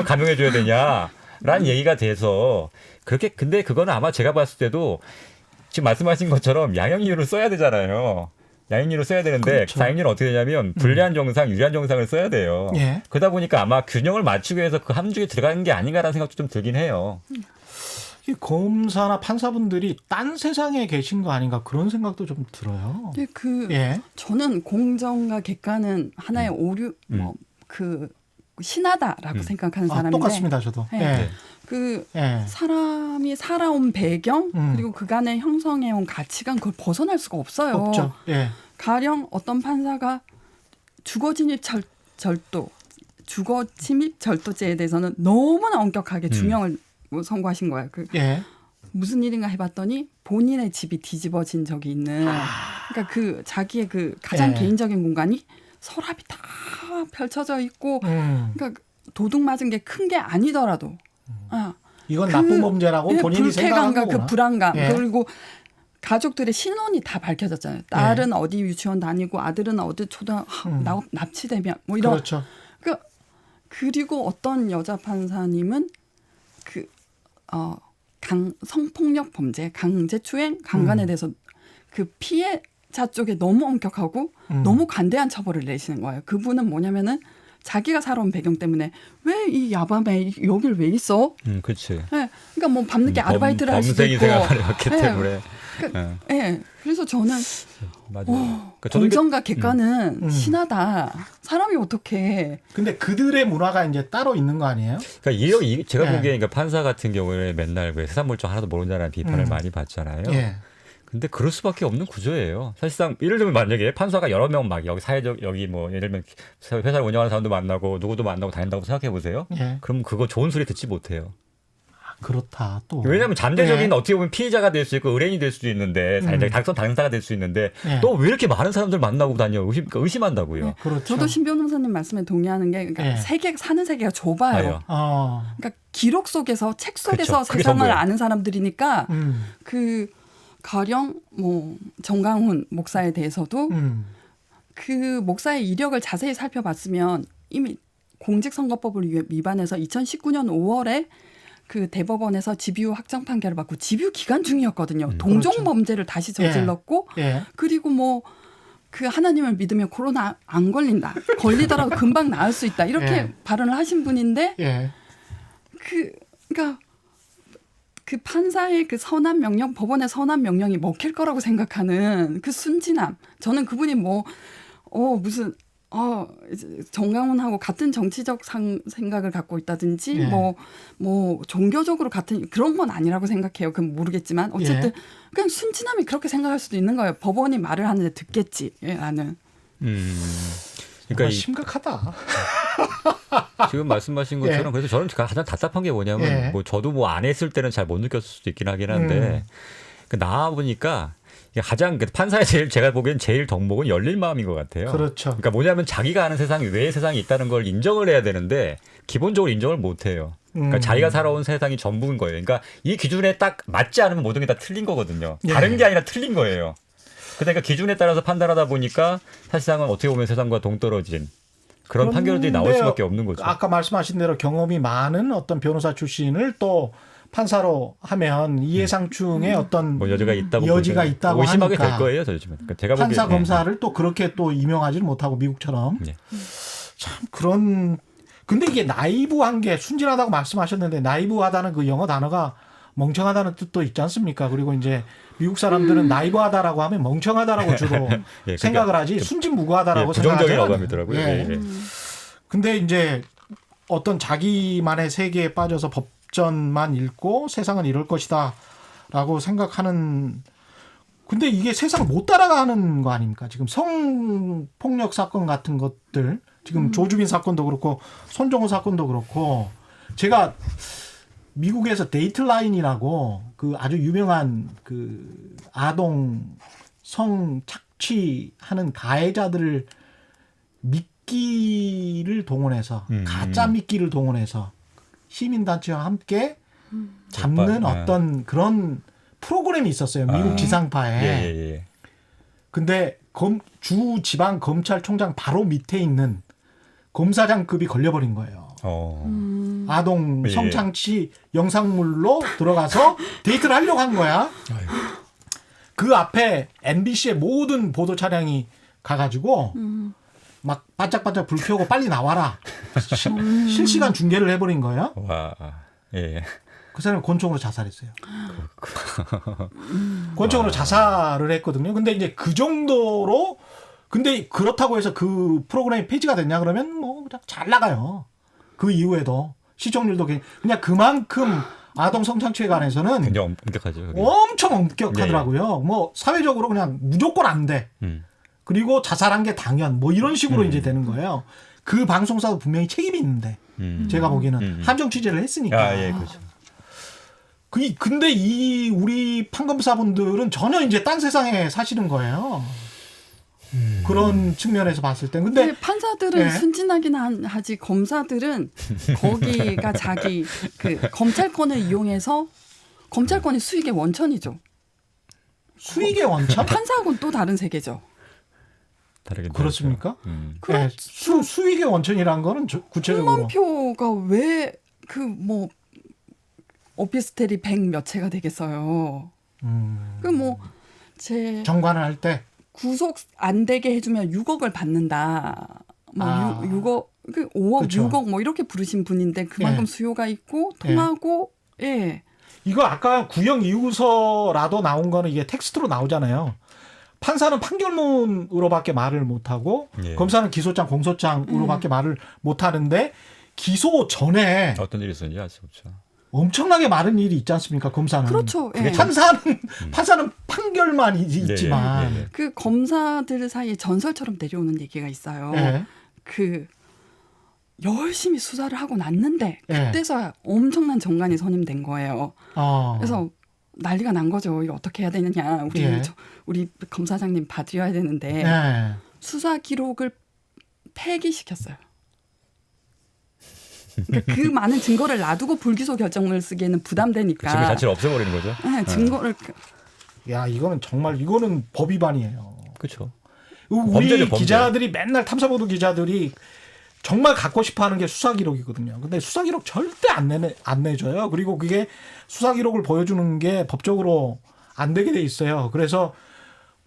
감명해 줘야 되냐라는 얘기가 돼서 그렇게 근데 그거는 아마 제가 봤을 때도 지금 말씀하신 것처럼 양형 이유를 써야 되잖아요. 양형 이유를 써야 되는데 그렇죠. 양형 이유는 어떻게 되냐면 불리한 정상, 유리한 정상을 써야 돼요. 예. 그러다 보니까 아마 균형을 맞추기 위해서 그 함정에 들어가는 게 아닌가라는 생각도 좀 들긴 해요. 이 검사나 판사분들이 딴 세상에 계신 거 아닌가 그런 생각도 좀 들어요. 근데 예. 저는 공정과 객관은 하나의 오류 신하다라고 생각하는 사람인데 똑같습니다. 저도. 예. 예. 예. 사람이 살아온 배경 그리고 그간의 형성해온 가치관 그걸 벗어날 수가 없어요. 없죠. 예. 가령 어떤 판사가 주거 침입 절도죄에 대해서는 너무나 엄격하게 중형을 선고하신 거예요. 예. 무슨 일인가 해봤더니 본인의 집이 뒤집어진 적이 있는 그러니까 자기의 가장 예. 개인적인 공간이 서랍이 다 펼쳐져 있고 그러니까 도둑 맞은 게 큰 게 아니더라도 이건 나쁜 범죄라고 본인이 불쾌감과 생각하고 불안감 예. 그리고 가족들의 신원이 다 밝혀졌잖아요. 딸은 어디 유치원 다니고 아들은 어디 납치되면 뭐 이런 그렇죠. 그리고 어떤 여자 판사님은 성폭력 범죄, 강제추행, 강간에 대해서 그 피해자 쪽에 너무 엄격하고 너무 관대한 처벌을 내시는 거예요. 그분은 뭐냐면은 자기가 살아온 배경 때문에 왜 이 야밤에 여길 왜 있어? 그렇지. 네, 그러니까 뭐 밤늦게 아르바이트를 할 수도 있고. 범생이 생활했기 때문에. 네, 그래서 저는 맞아요. 그러니까 공정과 객관은 신하다. 사람이 어떻게? 근데 그들의 문화가 이제 따로 있는 거 아니에요? 그러니까 제가 네. 보기에 그러니까 판사 같은 경우에 맨날 왜 세상 물정 하나도 모른다는 비판을 많이 받잖아요. 예. 근데 그럴 수밖에 없는 구조예요. 사실상 예를 들면 만약에 판사가 여러 명 막 여기 사회적 여기 뭐 예를 들면 회사를 운영하는 사람도 만나고 누구도 만나고 다닌다고 생각해 보세요. 예. 그럼 그거 좋은 소리 듣지 못해요. 그렇다 또. 왜냐하면 잠재적인 네. 어떻게 보면 피해자가 될 수 있고 의뢰인이 될 수도 있는데 당선 당사자가 될 수 있는데 네. 또 왜 이렇게 많은 사람들 만나고 다녀 의심한다고요. 네. 그렇죠. 저도 신 변호사님 말씀에 동의하는 게 그러니까 네. 사는 세계가 좁아요. 아유. 그러니까 기록 속에서 책 속에서 그렇죠. 그게 세상을 전부예요. 아는 사람들이니까 음. 그 가령 뭐 정강훈 목사에 대해서도 그 목사의 이력을 자세히 살펴봤으면 이미 공직선거법을 위반해서 2019년 5월에 그 대법원에서 집유 확정 판결을 받고 집유 기간 중이었거든요. 동종 그렇죠. 범죄를 다시 저질렀고 예. 그리고 뭐 그 하나님을 믿으면 코로나 안 걸린다. 걸리더라도 금방 나을 수 있다. 이렇게 예. 발언을 하신 분인데 예. 그러니까 그 판사의 그 선한 명령, 법원의 선한 명령이 먹힐 거라고 생각하는 그 순진함. 저는 그분이 무슨 정강훈하고 같은 정치적 생각을 갖고 있다든지 예. 뭐 종교적으로 같은 그런 건 아니라고 생각해요. 그건 모르겠지만 어쨌든 예. 그냥 순진함이 그렇게 생각할 수도 있는 거예요. 법원이 말을 하는데 듣겠지. 예, 나는. 그러니까 심각하다. 지금 말씀하신 것처럼 그래서 저는 가장 답답한 게 뭐냐면 뭐 저도 뭐 안 했을 때는 잘 못 느꼈을 수도 있긴 하긴 한데 나와 보니까 가장 판사의 제가 보기엔 제일 덕목은 열린 마음인 것 같아요. 그렇죠. 그러니까 뭐냐면 자기가 아는 세상 외의 세상이 있다는 걸 인정을 해야 되는데 기본적으로 인정을 못 해요. 그러니까 자기가 살아온 세상이 전부인 거예요. 그러니까 이 기준에 딱 맞지 않으면 모든 게 다 틀린 거거든요. 다른 게 아니라 틀린 거예요. 그러니까 기준에 따라서 판단하다 보니까 사실상은 어떻게 보면 세상과 동떨어진 그런 판결들이 나올 수밖에 없는 거죠. 아까 말씀하신 대로 경험이 많은 어떤 변호사 출신을 또 판사로 하면 이해상충의 어떤 뭐 여지가 있다고 하니까 의심하게 될 거예요, 저 요즘은. 그러니까 제가 판사 보기에, 검사를 또 그렇게 또 임용하지는 못하고 미국처럼 참 그런. 근데 이게 나이브한 게 순진하다고 말씀하셨는데 나이브하다는 그 영어 단어가 멍청하다는 뜻도 있지 않습니까? 그리고 이제 미국 사람들은 나이브하다라고 하면 멍청하다라고 주로 생각을 하지 순진무구하다라고 부정적인 생각하지 어감이더라고요. 근데 이제 어떤 자기만의 세계에 빠져서 법전만 읽고 세상은 이럴 것이다라고 생각하는. 근데 이게 세상을 못 따라가는 거 아닙니까? 지금 성폭력 사건 같은 것들, 지금 조주빈 사건도 그렇고 손정호 사건도 그렇고, 제가 미국에서 데이트라인이라고 그 아주 유명한 그 아동 성 착취하는 가해자들을 미끼를 동원해서 가짜 미끼를 동원해서 시민단체와 함께 잡는 어떤 그런 프로그램이 있었어요. 미국 지상파에. 근데 주 지방 검찰총장 바로 밑에 있는 검사장급이 걸려버린 거예요. 아동 성착취 영상물로 들어가서 데이트를 하려고 한 거야. 그 앞에 MBC의 모든 보도 차량이 가가지고 막 반짝반짝 불 켜고 빨리 나와라. 실시간 중계를 해버린 거예요. 와, 그 사람이 권총으로 자살했어요. 권총으로 자살을 했거든요. 근데 이제 그 정도로, 근데 그렇다고 해서 그 프로그램이 폐지가 됐냐 그러면 뭐 그냥 잘 나가요. 그 이후에도 시청률도 그냥 그만큼 아동 성착취에 관해서는 굉장히 엄격하죠. 그게. 엄청 엄격하더라고요. 뭐 사회적으로 그냥 무조건 안 돼. 그리고 자살한 게 당연. 뭐 이런 식으로 이제 되는 거예요. 그 방송사도 분명히 책임이 있는데 제가 보기에는 함정 취재를 했으니까. 그렇죠. 근데 우리 판검사분들은 전혀 이제 딴 세상에 사시는 거예요. 그런 측면에서 봤을 때. 근데 판사들은 순진하긴 하지 검사들은 거기가 자기 그 검찰권을 이용해서 검찰권이 수익의 원천이죠. 수익의 원천? 판사하고는 또 다른 세계죠. 다르긴 그렇습니까? 다르죠. 네, 수익의 원천이라는 거는 구체적으로 홍만표가 왜 그 뭐 오피스텔이 100 몇 채가 되겠어요. 그 뭐 제 정관을 할 때 구속 안 되게 해주면 6억을 받는다. 뭐 아. 6억, 그 5억, 그쵸. 6억 뭐 이렇게 부르신 분인데 그만큼 예. 수요가 있고 통하고 예. 이거 아까 구형 이유서라도 나온 거는 이게 텍스트로 나오잖아요. 판사는 판결문으로밖에 말을 못하고 예. 검사는 기소장, 공소장으로밖에 말을 못하는데 기소 전에 어떤 일이 있었는지 알 수 없죠. 엄청나게 많은 일이 있지 않습니까? 검사는. 그렇죠. 예. 판사는 판결만 있지만. 예. 그 검사들 사이에 전설처럼 내려오는 얘기가 있어요. 예. 그 열심히 수사를 하고 났는데 예. 그때서야 엄청난 정관이 선임된 거예요. 그래서 난리가 난 거죠. 이거 어떻게 해야 되느냐. 예. 우리 검사장님 봐드려야 되는데 예. 수사 기록을 폐기시켰어요. 그러니까 그 많은 증거를 놔두고 불기소 결정을 쓰기에는 부담되니까. 증거 자체를 없애버리는 거죠. 네, 증거를 야, 이거는 법 위반이에요. 그렇죠. 우리 범죄죠, 범죄. 기자들이 맨날 탐사보도 기자들이 정말 갖고 싶어 하는 게 수사 기록이거든요. 근데 수사 기록 절대 안 내줘요. 그리고 그게 수사 기록을 보여주는 게 법적으로 안 되게 돼 있어요. 그래서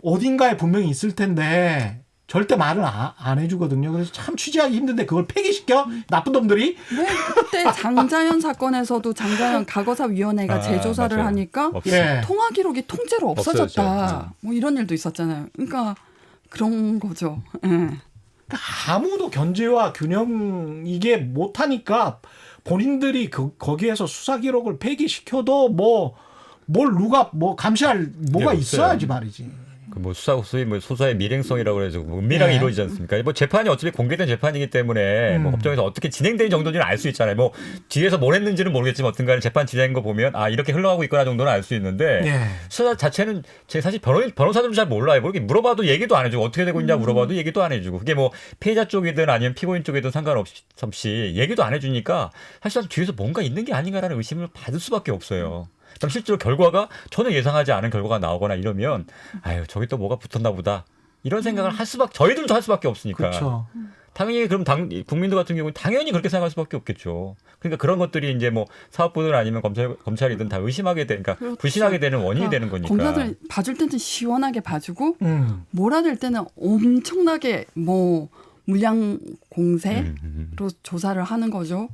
어딘가에 분명히 있을 텐데 절대 말을 안 해주거든요. 그래서 참 취재하기 힘든데 그걸 폐기시켜? 나쁜 놈들이? 왜 그때 장자연 사건에서도 장자연 과거사위원회가 재조사를 맞아요. 하니까 예. 통화 기록이 통째로 없어졌다. 없어졌죠. 뭐 이런 일도 있었잖아요. 그러니까 그런 거죠. 예. 아무도 견제와 균형 이게 못하니까 본인들이 거기에서 수사 기록을 폐기시켜도 뭘 누가 감시할 뭐가 네, 있어야지 말이지. 그 뭐 소위 뭐 소사의 밀행성이라고 그래서 뭐 은밀하게 네. 이루어지지 않습니까? 뭐 재판이 어차피 공개된 재판이기 때문에 뭐 법정에서 어떻게 진행되는 정도는 알 수 있잖아요. 뭐 뒤에서 뭘 했는지는 모르겠지만 어떤간에 재판 진행한 거 보면 아 이렇게 흘러가고 있구나 정도는 알 수 있는데 예. 수사 자체는 제 사실 변호사들도 잘 몰라요. 뭐 이렇게 물어봐도 얘기도 안 해주고 어떻게 되고 있냐 물어봐도 얘기도 안 해주고 그게 뭐 피해자 쪽이든 아니면 피고인 쪽이든 상관없이 얘기도 안 해주니까 사실 뒤에서 뭔가 있는 게 아닌가라는 의심을 받을 수밖에 없어요. 그럼 실제로 결과가 전혀 예상하지 않은 결과가 나오거나 이러면 아유 저기 또 뭐가 붙었나 보다 이런 생각을 할 수밖에 저희들도 할 수밖에 없으니까 그렇죠. 당연히 그럼 국민들 같은 경우는 당연히 그렇게 생각할 수밖에 없겠죠. 그러니까 그런 것들이 이제 뭐 사법부든 아니면 검찰이든 다 의심하게 되니까 그렇죠. 불신하게 되는 원인이 되는 거니까. 검사들 봐줄 때는 시원하게 봐주고 음. 몰아낼 때는 엄청나게 뭐 물량 공세로 조사를 하는 거죠.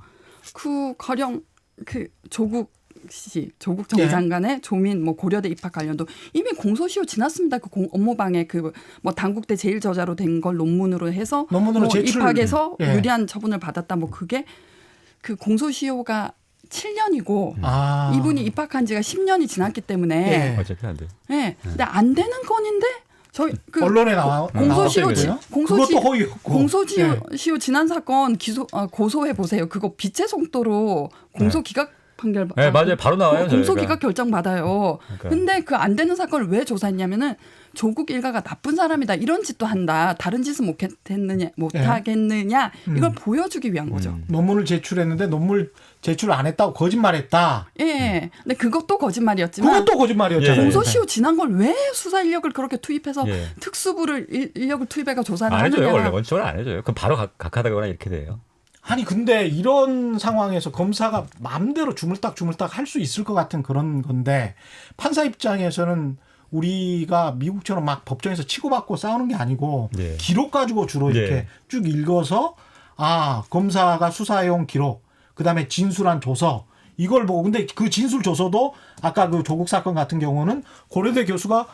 그 가령 그 조국 전 예. 장관의 조민 뭐 고려대 입학 관련도 이미 공소시효 지났습니다. 그 업무방해 그 뭐 당국대 제일 저자로 된 걸 논문으로 해서 논문으로 뭐 제출. 입학해서 예. 유리한 처분을 받았다. 뭐 그게 그 공소시효가 7년이고 이분이 입학한 지가 10년이 지났기 때문에 예. 어차피 안 돼. 네. 근데 안 되는 건인데 저희 그 언론에 나와 공소시효 그것도 허위였고. 공소시효 지난 사건 고소해 보세요. 그거 빛의 속도로 공소 기각 판결 네, 맞아요. 바로 나와요. 공소 저희가. 기각 결정 받아요. 그러니까. 근데 그 안 되는 사건을 왜 조사했냐면은 조국 일가가 나쁜 사람이다. 이런 짓도 한다. 다른 짓은 못하겠느냐. 이걸 보여주기 위한 거죠. 논문을 제출했는데 논문 제출 안 했다고 거짓말했다. 예. 근데 그것도 거짓말이었지만 그것도 거짓말이었잖아요. 공소시효 지난 걸 왜 수사 인력을 그렇게 투입해서 예. 특수부를 인력을 투입해가 조사를 안 해줘요. 원래 하느냐. 원칙으로 안 해줘요. 그럼 바로 각하다거나 이렇게 돼요. 아니 근데 이런 상황에서 검사가 마음대로 주물딱 할 수 있을 것 같은 그런 건데 판사 입장에서는 우리가 미국처럼 막 법정에서 치고받고 싸우는 게 아니고 네. 기록 가지고 주로 이렇게 네. 쭉 읽어서 검사가 수사해온 기록 그다음에 진술한 조서 이걸 보고 근데 그 진술 조서도 아까 그 조국 사건 같은 경우는 고려대 교수가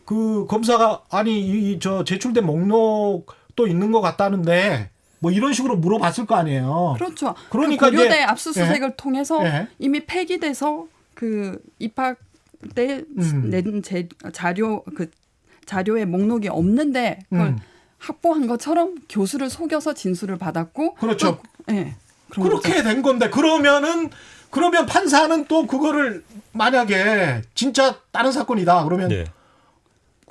그 검사가 저 제출된 목록도 있는 것 같다는데 뭐 이런 식으로 물어봤을 거 아니에요. 그렇죠. 그러니까 그 고려대 이제, 압수수색을 통해서 예. 이미 폐기돼서 그 입학 때 낸 자료의 목록이 없는데 그걸 확보한 것처럼 교수를 속여서 진술을 받았고 그렇죠. 예. 그렇게 된 건데 그러면 판사는 또 그거를 만약에 진짜 다른 사건이다 그러면 네.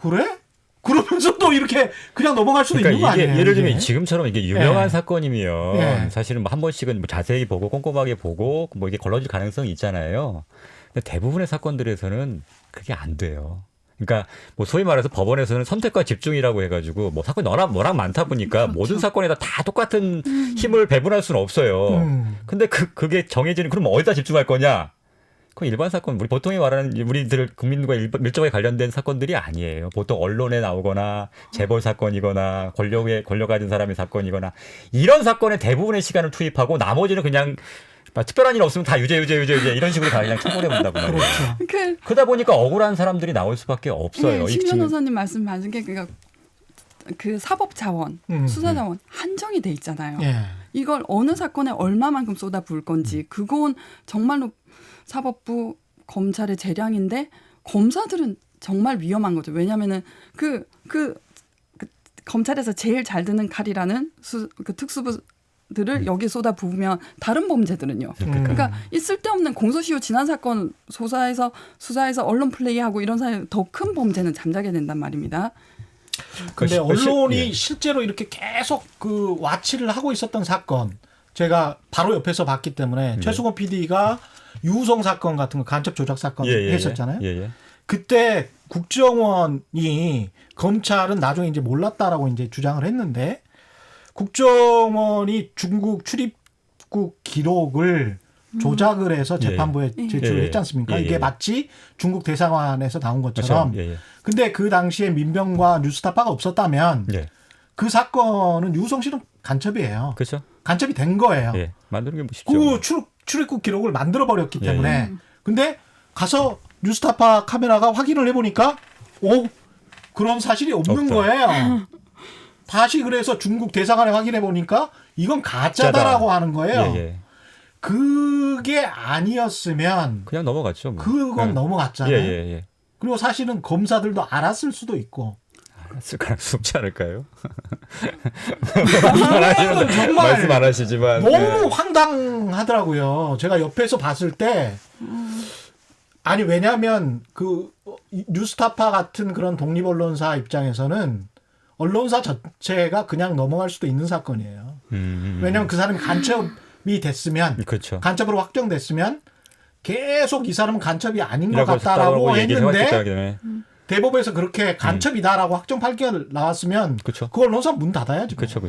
그래? 그러면서 또 이렇게 그냥 넘어갈 수도 있는 거 그러니까 이게 아니에요? 예를 들면 이게? 지금처럼 이게 유명한 예. 사건이면 예. 사실은 뭐 한 번씩은 뭐 자세히 보고 꼼꼼하게 보고 뭐 이게 걸러질 가능성이 있잖아요. 근데 대부분의 사건들에서는 그게 안 돼요. 그러니까 뭐 소위 말해서 법원에서는 선택과 집중이라고 해가지고 뭐 사건이 워낙 많다 보니까 그렇죠. 모든 사건에다 다 똑같은 힘을 배분할 수는 없어요. 근데 그게 정해지는 그럼 어디다 집중할 거냐? 그건 일반 사건, 우리 보통이 말하는 우리들 국민과 밀접하게 관련된 사건들이 아니에요. 보통 언론에 나오거나 재벌 사건이거나 권력에 권력 가진 사람의 사건이거나 이런 사건에 대부분의 시간을 투입하고 나머지는 그냥 특별한 일 없으면 다 유죄 이런 식으로 다 그냥 처벌해 본다고 말이에요. 그렇죠. 그러다 보니까 억울한 사람들이 나올 수밖에 없어요. 네, 신 변호사님 말씀 맞은 게 그러니까 그 사법 자원, 수사 자원 한정이 돼 있잖아요. 예. 이걸 어느 사건에 얼마만큼 쏟아 부을 건지 그건 정말로 사법부 검찰의 재량인데 검사들은 정말 위험한 거죠. 왜냐하면은 그 검찰에서 제일 잘 드는 칼이라는 그 특수부들을 여기 쏟아 부으면 다른 범죄들은요. 그러니까 이 쓸데없는 공소시효 지난 사건 수사에서 언론 플레이하고 이런 사회 더 큰 범죄는 잠자게 된단 말입니다. 근데 언론이 예. 실제로 이렇게 계속 그 와치를 하고 있었던 사건 제가 바로 옆에서 봤기 때문에 최수건 PD가 유우성 사건 같은 거 간첩 조작 사건 했었잖아요. 예. 그때 국정원이 검찰은 나중에 이제 몰랐다라고 이제 주장을 했는데 국정원이 중국 출입국 기록을 조작을 해서 재판부에 제출을 했지 않습니까? 이게 마치 중국 대사관에서 나온 것처럼. 그렇죠. 근데 그 당시에 민병과 뉴스타파가 없었다면 그 사건은 유우성 씨는 간첩이에요. 그렇죠. 간첩이 된 거예요. 예. 만드는 게 뭐 쉽죠. 그 출입국 기록을 만들어 버렸기 때문에. 근데 가서 뉴스타파 카메라가 확인을 해보니까 그런 사실이 없는 없다. 거예요. 다시 그래서 중국 대사관에 확인해 보니까 이건 가짜다라고 하는 거예요. 그게 아니었으면 그냥 넘어갔죠. 뭐. 그건 넘어갔잖아요. 예. 그리고 사실은 검사들도 알았을 수도 있고. 알았을 가능성이 높지 않을까요? 정말 말씀 안 하시지만 너무 황당하더라고요. 제가 옆에서 봤을 때 아니 왜냐하면 그 뉴스타파 같은 그런 독립언론사 입장에서는 언론사 자체가 그냥 넘어갈 수도 있는 사건이에요. 왜냐하면 그 사람이 간첩이 됐으면 그렇죠. 간첩으로 확정됐으면 계속 이 사람은 간첩이 아닌 것 같다라고 했는데 대법에서 그렇게 간첩이다라고 확정 판결 나왔으면 그쵸. 그 언론사 문 닫아야죠. 그렇죠.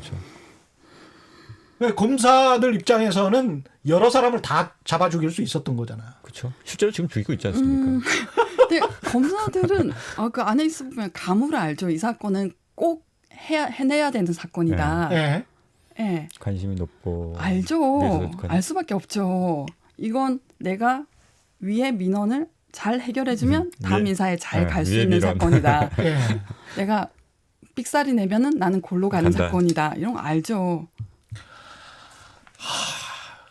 검사들 입장에서는 여러 사람을 다 잡아 죽일 수 있었던 거잖아요. 그렇죠. 실제로 지금 죽이고 있지 않습니까? 근데 검사들은 그 안에 있으면 가물을 알죠. 이 사건은 꼭 해내야 되는 사건이다. 예. 예. 관심이 높고 알죠. 알 수밖에 없죠. 이건 내가 위의 민원을 잘 해결해주면 다음 인사에 잘 갈 수 있는 사건이다. 예. 내가 삑사리 내면은 나는 골로 가는 사건이다. 이런 거 알죠.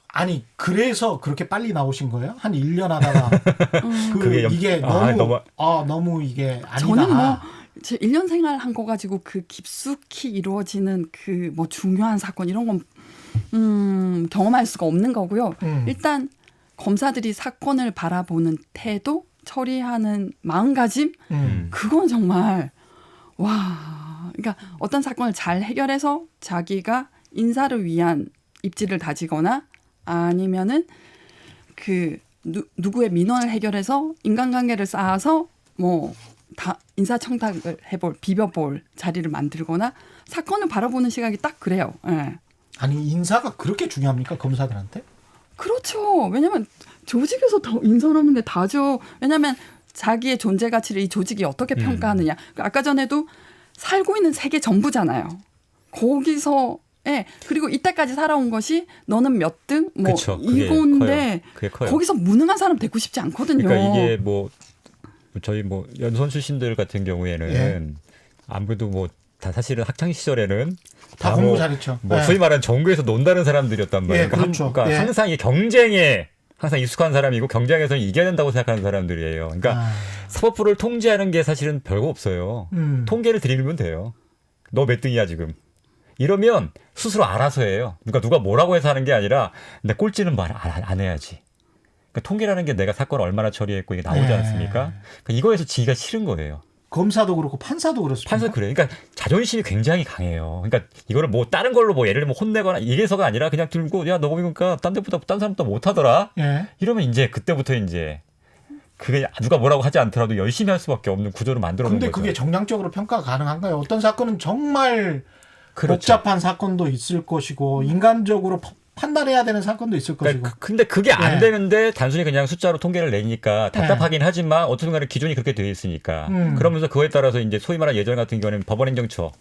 아니 그래서 그렇게 빨리 나오신 거예요? 한 1년 하다가 이게 너무 이게 아니다. 저는 뭐 제 1년 생활한 거 가지고 그 깊숙이 이루어지는 그 뭐 중요한 사건 이런 건 경험할 수가 없는 거고요. 일단 검사들이 사건을 바라보는 태도, 처리하는 마음가짐, 그건 정말 와. 그러니까 어떤 사건을 잘 해결해서 자기가 인사를 위한 입지를 다지거나 아니면은 그 누구의 민원을 해결해서 인간관계를 쌓아서 뭐 다 인사청탁을 비벼볼 자리를 만들거나 사건을 바라보는 시각이 딱 그래요. 예. 아니 인사가 그렇게 중요합니까 검사들한테? 그렇죠. 왜냐하면 조직에서 더 인사하는 게 다죠. 왜냐하면 자기의 존재 가치를 이 조직이 어떻게 평가하느냐. 아까 전에도 살고 있는 세계 전부잖아요. 거기서 그리고 이때까지 살아온 것이 너는 몇 등? 뭐 그쵸, 이건데 그게 커요. 거기서 무능한 사람 되고 싶지 않거든요. 그러니까 이게 뭐 저희 뭐 연수원 출신들 같은 경우에는 아무래도 뭐 다 사실은 학창 시절에는 다 공부 잘했죠. 뭐 소위 말하는 정부에서 논다는 사람들이었단 말이에요. 그렇죠. 그러니까 항상 이 경쟁에 항상 익숙한 사람이고 경쟁에서는 이겨야 된다고 생각하는 사람들이에요. 그러니까 사법부를 통제하는 게 사실은 별거 없어요. 통계를 들이면 돼요. 너 몇 등이야 지금. 이러면 스스로 알아서 해요. 누가 뭐라고 해서 하는 게 아니라 내 꼴찌는 말 안 해야지. 그러니까 통계라는 게 내가 사건을 얼마나 처리했고 이게 나오지 않습니까? 그러니까 이거에서 지기가 싫은 거예요. 검사도 그렇고 판사도 그렇습니다. 판사 그래요. 그러니까 자존심이 굉장히 강해요. 그러니까 이거를 뭐 다른 걸로 뭐 예를 들면 혼내거나 이래서가 아니라 그냥 들고 야 너 보니까 딴 사람보다 못하더라. 이러면 이제 그때부터 이제 그게 누가 뭐라고 하지 않더라도 열심히 할 수밖에 없는 구조를 만들어 놓은 근데 거죠. 그게 정량적으로 평가가 가능한가요? 어떤 사건은 정말 그렇죠. 복잡한 사건도 있을 것이고 인간적으로 판단해야 되는 사건도 있을 것이고. 그러니까 근데 그게 안 예. 되는데 단순히 그냥 숫자로 통계를 내니까 답답하긴 하지만 어떤 순간에 기준이 그렇게 되어 있으니까 그러면서 그거에 따라서 이제 소위 말하는 예전 같은 경우는 법원행정처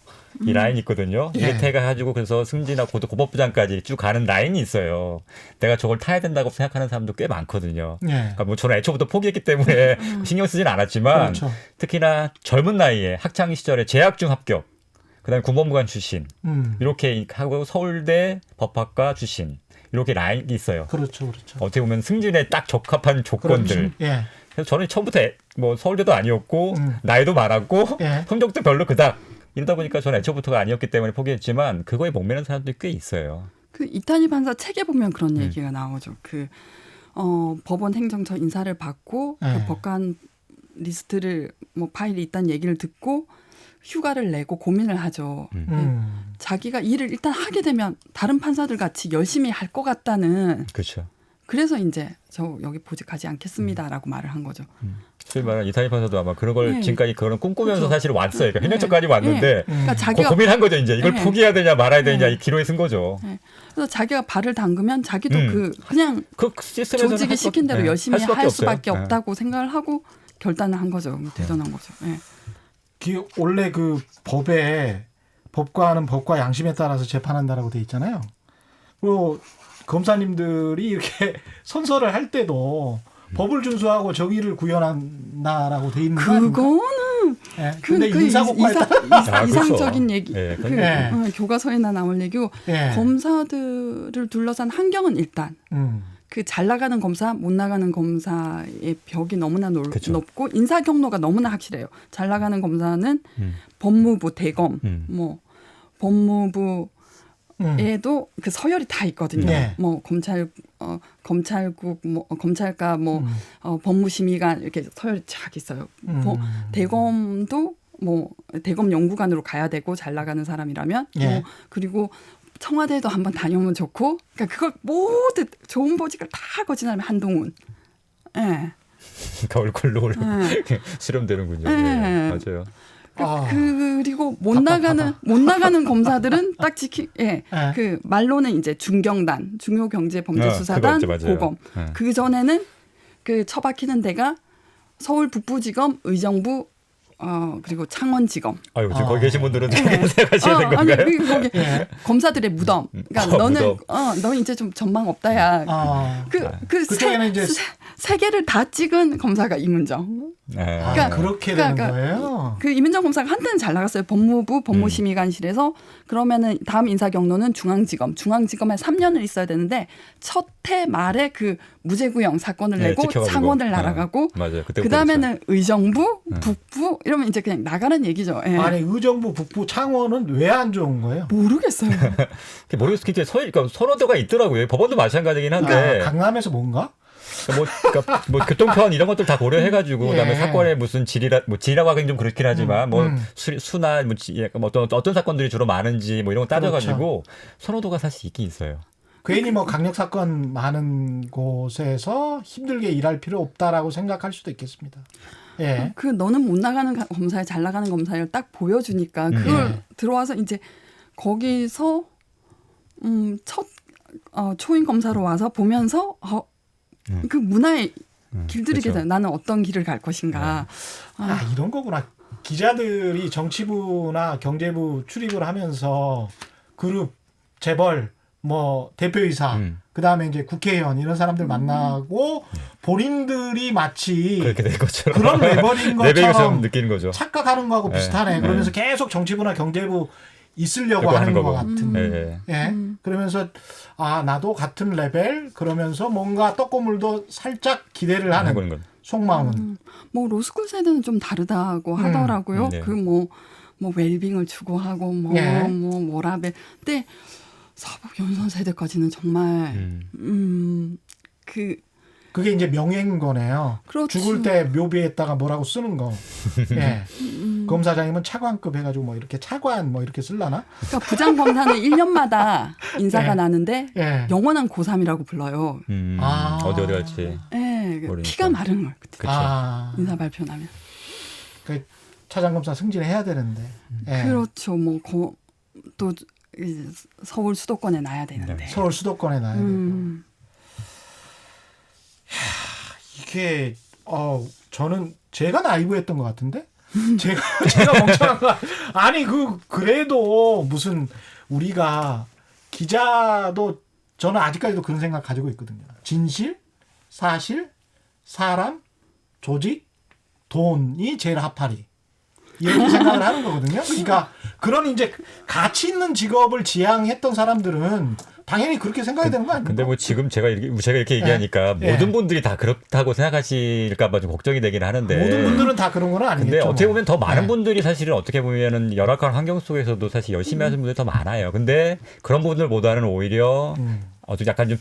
이 라인이 있거든요. 예. 이렇게 해가지고 그래서 승지나 고법부장까지 쭉 가는 라인이 있어요. 내가 저걸 타야 된다고 생각하는 사람도 꽤 많거든요. 예. 그러니까 뭐 저는 애초부터 포기했기 때문에 신경 쓰진 않았지만 그렇죠. 특히나 젊은 나이에 학창 시절에 재학중 합격, 그다음에 군법무관 출신 이렇게 하고 서울대 법학과 출신 이렇게 라인이 있어요. 그렇죠, 그렇죠. 어떻게 보면 승진에 딱 적합한 조건들. 그렇죠. 예. 그래서 저는 처음부터 뭐 서울대도 아니었고 나이도 많았고 예. 성적도 별로 그닥 이러다 보니까 저는 애초부터가 아니었기 때문에 포기했지만 그거에 목매는 사람들이 꽤 있어요. 그 이탄희 판사 책에 보면 그런 얘기가 나오죠. 그 법원 행정처 인사를 받고 네. 그 법관 리스트를 뭐 파일이 있다는 얘기를 듣고 휴가를 내고 고민을 하죠. 자기가 일을 일단 하게 되면 다른 판사들 같이 열심히 할 것 같다는. 그렇죠. 그래서 이제 저 여기 보직하지 않겠습니다라고 말을 한 거죠. 소위 말하는 이탄희 판사도 아마 그런 걸 네. 지금까지 그런 꿈꾸면서 그렇죠. 사실 왔어요. 그러니까 행정처까지 왔는데 그러니까 자기가 고민한 거죠. 이제 이걸 네. 포기해야 되냐 말아야 되냐 이 기로에 쓴 거죠. 네. 그래서 자기가 발을 담그면 자기도 그냥 그 시스템에서는 조직이 할 수- 시킨 대로 네, 열심히 할 수밖에 없어요. 없다고 생각을 하고 결단을 한 거죠. 대전한 거죠. 네. 원래 그 법에 법관은 법과 양심에 따라서 재판한다라고 돼 있잖아요. 그리고 검사님들이 이렇게 선서를 할 때도 법을 준수하고 정의를 구현한다라고 돼 있는 거 아닌가? 그거는 예. 근데 그 인사고과에 따라 이상적인 얘기. 예, 그 네. 교과서에나 나올 얘기고 예. 검사들을 둘러싼 환경은 일단 그 잘 나가는 검사, 못 나가는 검사의 벽이 너무나 그쵸. 높고 인사 경로가 너무나 확실해요. 잘 나가는 검사는 법무부 대검, 뭐 법무부 에도 그 서열이 다 있거든요. 네. 뭐 검찰국, 뭐 검찰과 뭐 법무심의관 이렇게 서열이 쫙 있어요. 대검도 뭐 대검 연구관으로 가야 되고 잘 나가는 사람이라면 예. 뭐 그리고 청와대도 한번 다녀오면 좋고, 그러니까 그걸 모두 좋은 보직을 다 거진하면 한동훈. 예. 그러니까 얼굴로 수렴되는군요. 네. 네, 맞아요. 그리고 못 나가는 검사들은 딱 그 말로는 이제 중경단, 중요경제범죄수사단, 그거 있죠, 맞아요. 고검. 네. 그 전에는 그 처박히는 데가 서울 북부지검, 의정부, 그리고 창원지검. 아유, 지금 거기 계신 분들은 생각하셔야 된 아니, 건가요? 거기 검사들의 무덤. 그러니까 너는 너는 이제 좀 전망 없다야. 그쪽에는 이제 세 개를 다 찍은 검사가 이문정. 그러니까 그렇게 되는 거예요. 그 이문정 검사가 한때는 잘 나갔어요. 법무부 법무심의관실에서. 그러면은 다음 인사 경로는 중앙지검에 3년을 있어야 되는데 첫 해 말에 그 무죄구형 사건을 내고 지켜가지고. 창원을 날아가고 맞아요. 그 다음에는 의정부, 북부 이러면 이제 그냥 나가는 얘기죠. 예. 아니 의정부, 북부, 창원은 왜 안 좋은 거예요? 모르겠어요. 모르겠어요. 진짜 그러니까 선호도가 있더라고요. 법원도 마찬가지긴 한데. 강남에서 뭔가? 그러니까 뭐 교통편 이런 것들 다 고려해가지고 예. 그다음에 사건의 무슨 질이라고 하긴 좀 그렇긴 하지만 뭐 수나 뭐 약간 어떤 사건들이 주로 많은지 뭐 이런 거 따져가지고 선호도가 사실 있긴 있어요. 괜히 뭐 강력 사건 많은 곳에서 힘들게 일할 필요 없다라고 생각할 수도 있겠습니다. 예. 그 너는 못 나가는 검사에 잘 나가는 검사를 딱 보여주니까 그걸 들어와서 이제 거기서 첫 초임 검사로 와서 보면서 그 문화에 길들이게 돼요. 나는 어떤 길을 갈 것인가. 이런 거구나. 기자들이 정치부나 경제부 출입을 하면서 그룹, 재벌, 뭐 대표이사, 그다음에 이제 국회의원 이런 사람들 만나고 본인들이 마치 그렇게 된 것처럼 그런 레벨인 것처럼 느끼는 거죠. 착각하는 거하고 비슷하네. 그러면서 계속 정치부나 경제부 있으려고 하는 것 같은. 예. 그러면서 나도 같은 레벨 그러면서 뭔가 떡고물도 살짝 기대를 하는 속마음은. 뭐 로스쿨 세대는 좀 다르다고 하더라고요. 네. 그 뭐 웰빙을 추구하고 뭐 워라벨. 근데 사법 연수원 세대까지는 정말 그게 이제 명예인 거네요. 그렇죠. 죽을 때 묘비에다가 뭐라고 쓰는 거. 예. 검사장이면 차관급 해가지고 뭐 이렇게 차관 뭐 이렇게 쓸라나? 그러니까 부장 검사는 1년마다 인사가 나는데 예. 영원한 고3이라고 불러요. 어디 갈지. 예. 모르니까. 피가 마른 거예요. 그때. 그쵸. 인사 발표 나면. 그 차장검사 승진해야 되는데. 예. 그렇죠. 뭐 또 서울 수도권에 놔야 되는데. 네. 서울 수도권에 놔야 되고. 이게 저는 제가 나이브했던 것 같은데 제가 멍청한 거 아니 그래도 무슨 우리가 기자도 저는 아직까지도 그런 생각 가지고 있거든요. 진실, 사실, 사람, 조직, 돈이 제일 합하리. 이렇게 생각을 하는 거거든요. 그러니까 그런 이제 가치 있는 직업을 지향했던 사람들은 당연히 그렇게 생각해야 되는 거 아닙니까? 근데 뭐 지금 제가 이렇게 얘기하니까 예. 모든 분들이 다 그렇다고 생각하실까봐 좀 걱정이 되긴 하는데. 모든 분들은 다 그런 건 아니겠죠. 근데 어떻게 보면 더 많은 예. 분들이 사실은 어떻게 보면은 열악한 환경 속에서도 사실 열심히 하시는 분들이 더 많아요. 근데 그런 분들보다는 오히려 좀 약간 좀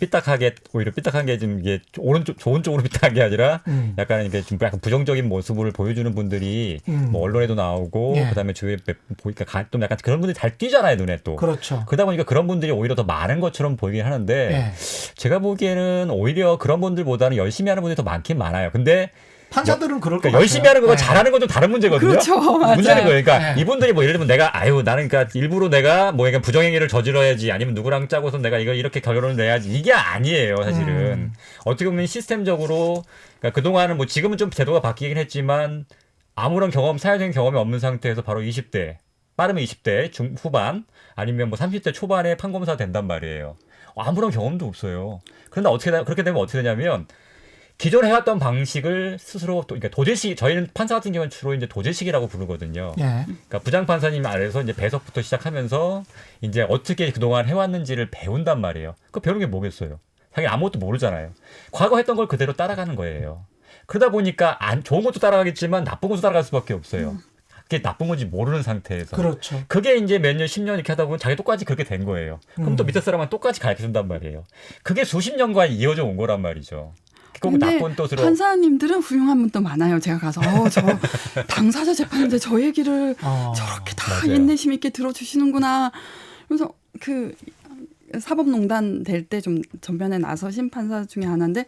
오히려 삐딱한 게 좀 이게 좋은 쪽으로 삐딱한 게 아니라 약간 이게 좀 약간 부정적인 모습을 보여주는 분들이 뭐 언론에도 나오고 예. 그다음에 주위에 보니까 좀 약간 그런 분들이 잘 띄잖아요, 눈에 또. 그렇죠. 그러다 보니까 그런 분들이 오히려 더 많은 것처럼 보이긴 하는데 예. 제가 보기에는 오히려 그런 분들보다는 열심히 하는 분들이 더 많긴 많아요. 근데 판사들은 그럴 것 그러니까 같아요. 열심히 하는 거가 예. 잘하는 건 좀 다른 문제거든요. 그렇죠. 맞아요. 문제는 거예요. 그러니까 네. 이분들이 뭐 예를 들면 내가 나는 그러니까 일부러 내가 뭐 그러니까 부정행위를 저질러야지 아니면 누구랑 짜고서 내가 이거 이렇게 결론을 내야지 이게 아니에요. 사실은 어떻게 보면 시스템적으로 그러니까 그동안은 뭐 지금은 좀 제도가 바뀌긴 했지만 아무런 사회적인 경험이 없는 상태에서 바로 20대 빠르면 20대 중후반 아니면 뭐 30대 초반에 판검사 된단 말이에요. 아무런 경험도 없어요. 그런데 그렇게 되면 어떻게 되냐면 기존 해왔던 방식을 스스로 그러니까 도제식 저희는 판사 같은 경우는 주로 이제 도제식이라고 부르거든요. 예. 그러니까 부장 판사님 아래서 이제 배석부터 시작하면서 이제 어떻게 그동안 해왔는지를 배운단 말이에요. 그 배우는 게 뭐겠어요? 자기 아무것도 모르잖아요. 과거 했던 걸 그대로 따라가는 거예요. 그러다 보니까 좋은 것도 따라가겠지만 나쁜 것도 따라갈 수밖에 없어요. 그게 나쁜 건지 모르는 상태에서. 그렇죠. 그게 이제 몇 년, 10년 이렇게 하다 보면 자기 똑같이 그렇게 된 거예요. 그럼 또 밑에 사람은 똑같이 가르쳐준단 말이에요. 그게 수십 년간 이어져 온 거란 말이죠. 꼭 근데 나쁜 뜻으로. 판사님들은 훌륭한 분도 많아요. 제가 가서 저 당사자 재판인데 저 얘기를 저렇게 다 맞아요. 인내심 있게 들어주시는구나. 그래서 그 사법농단 될 때 좀 전면에 나서신 판사 중에 하나인데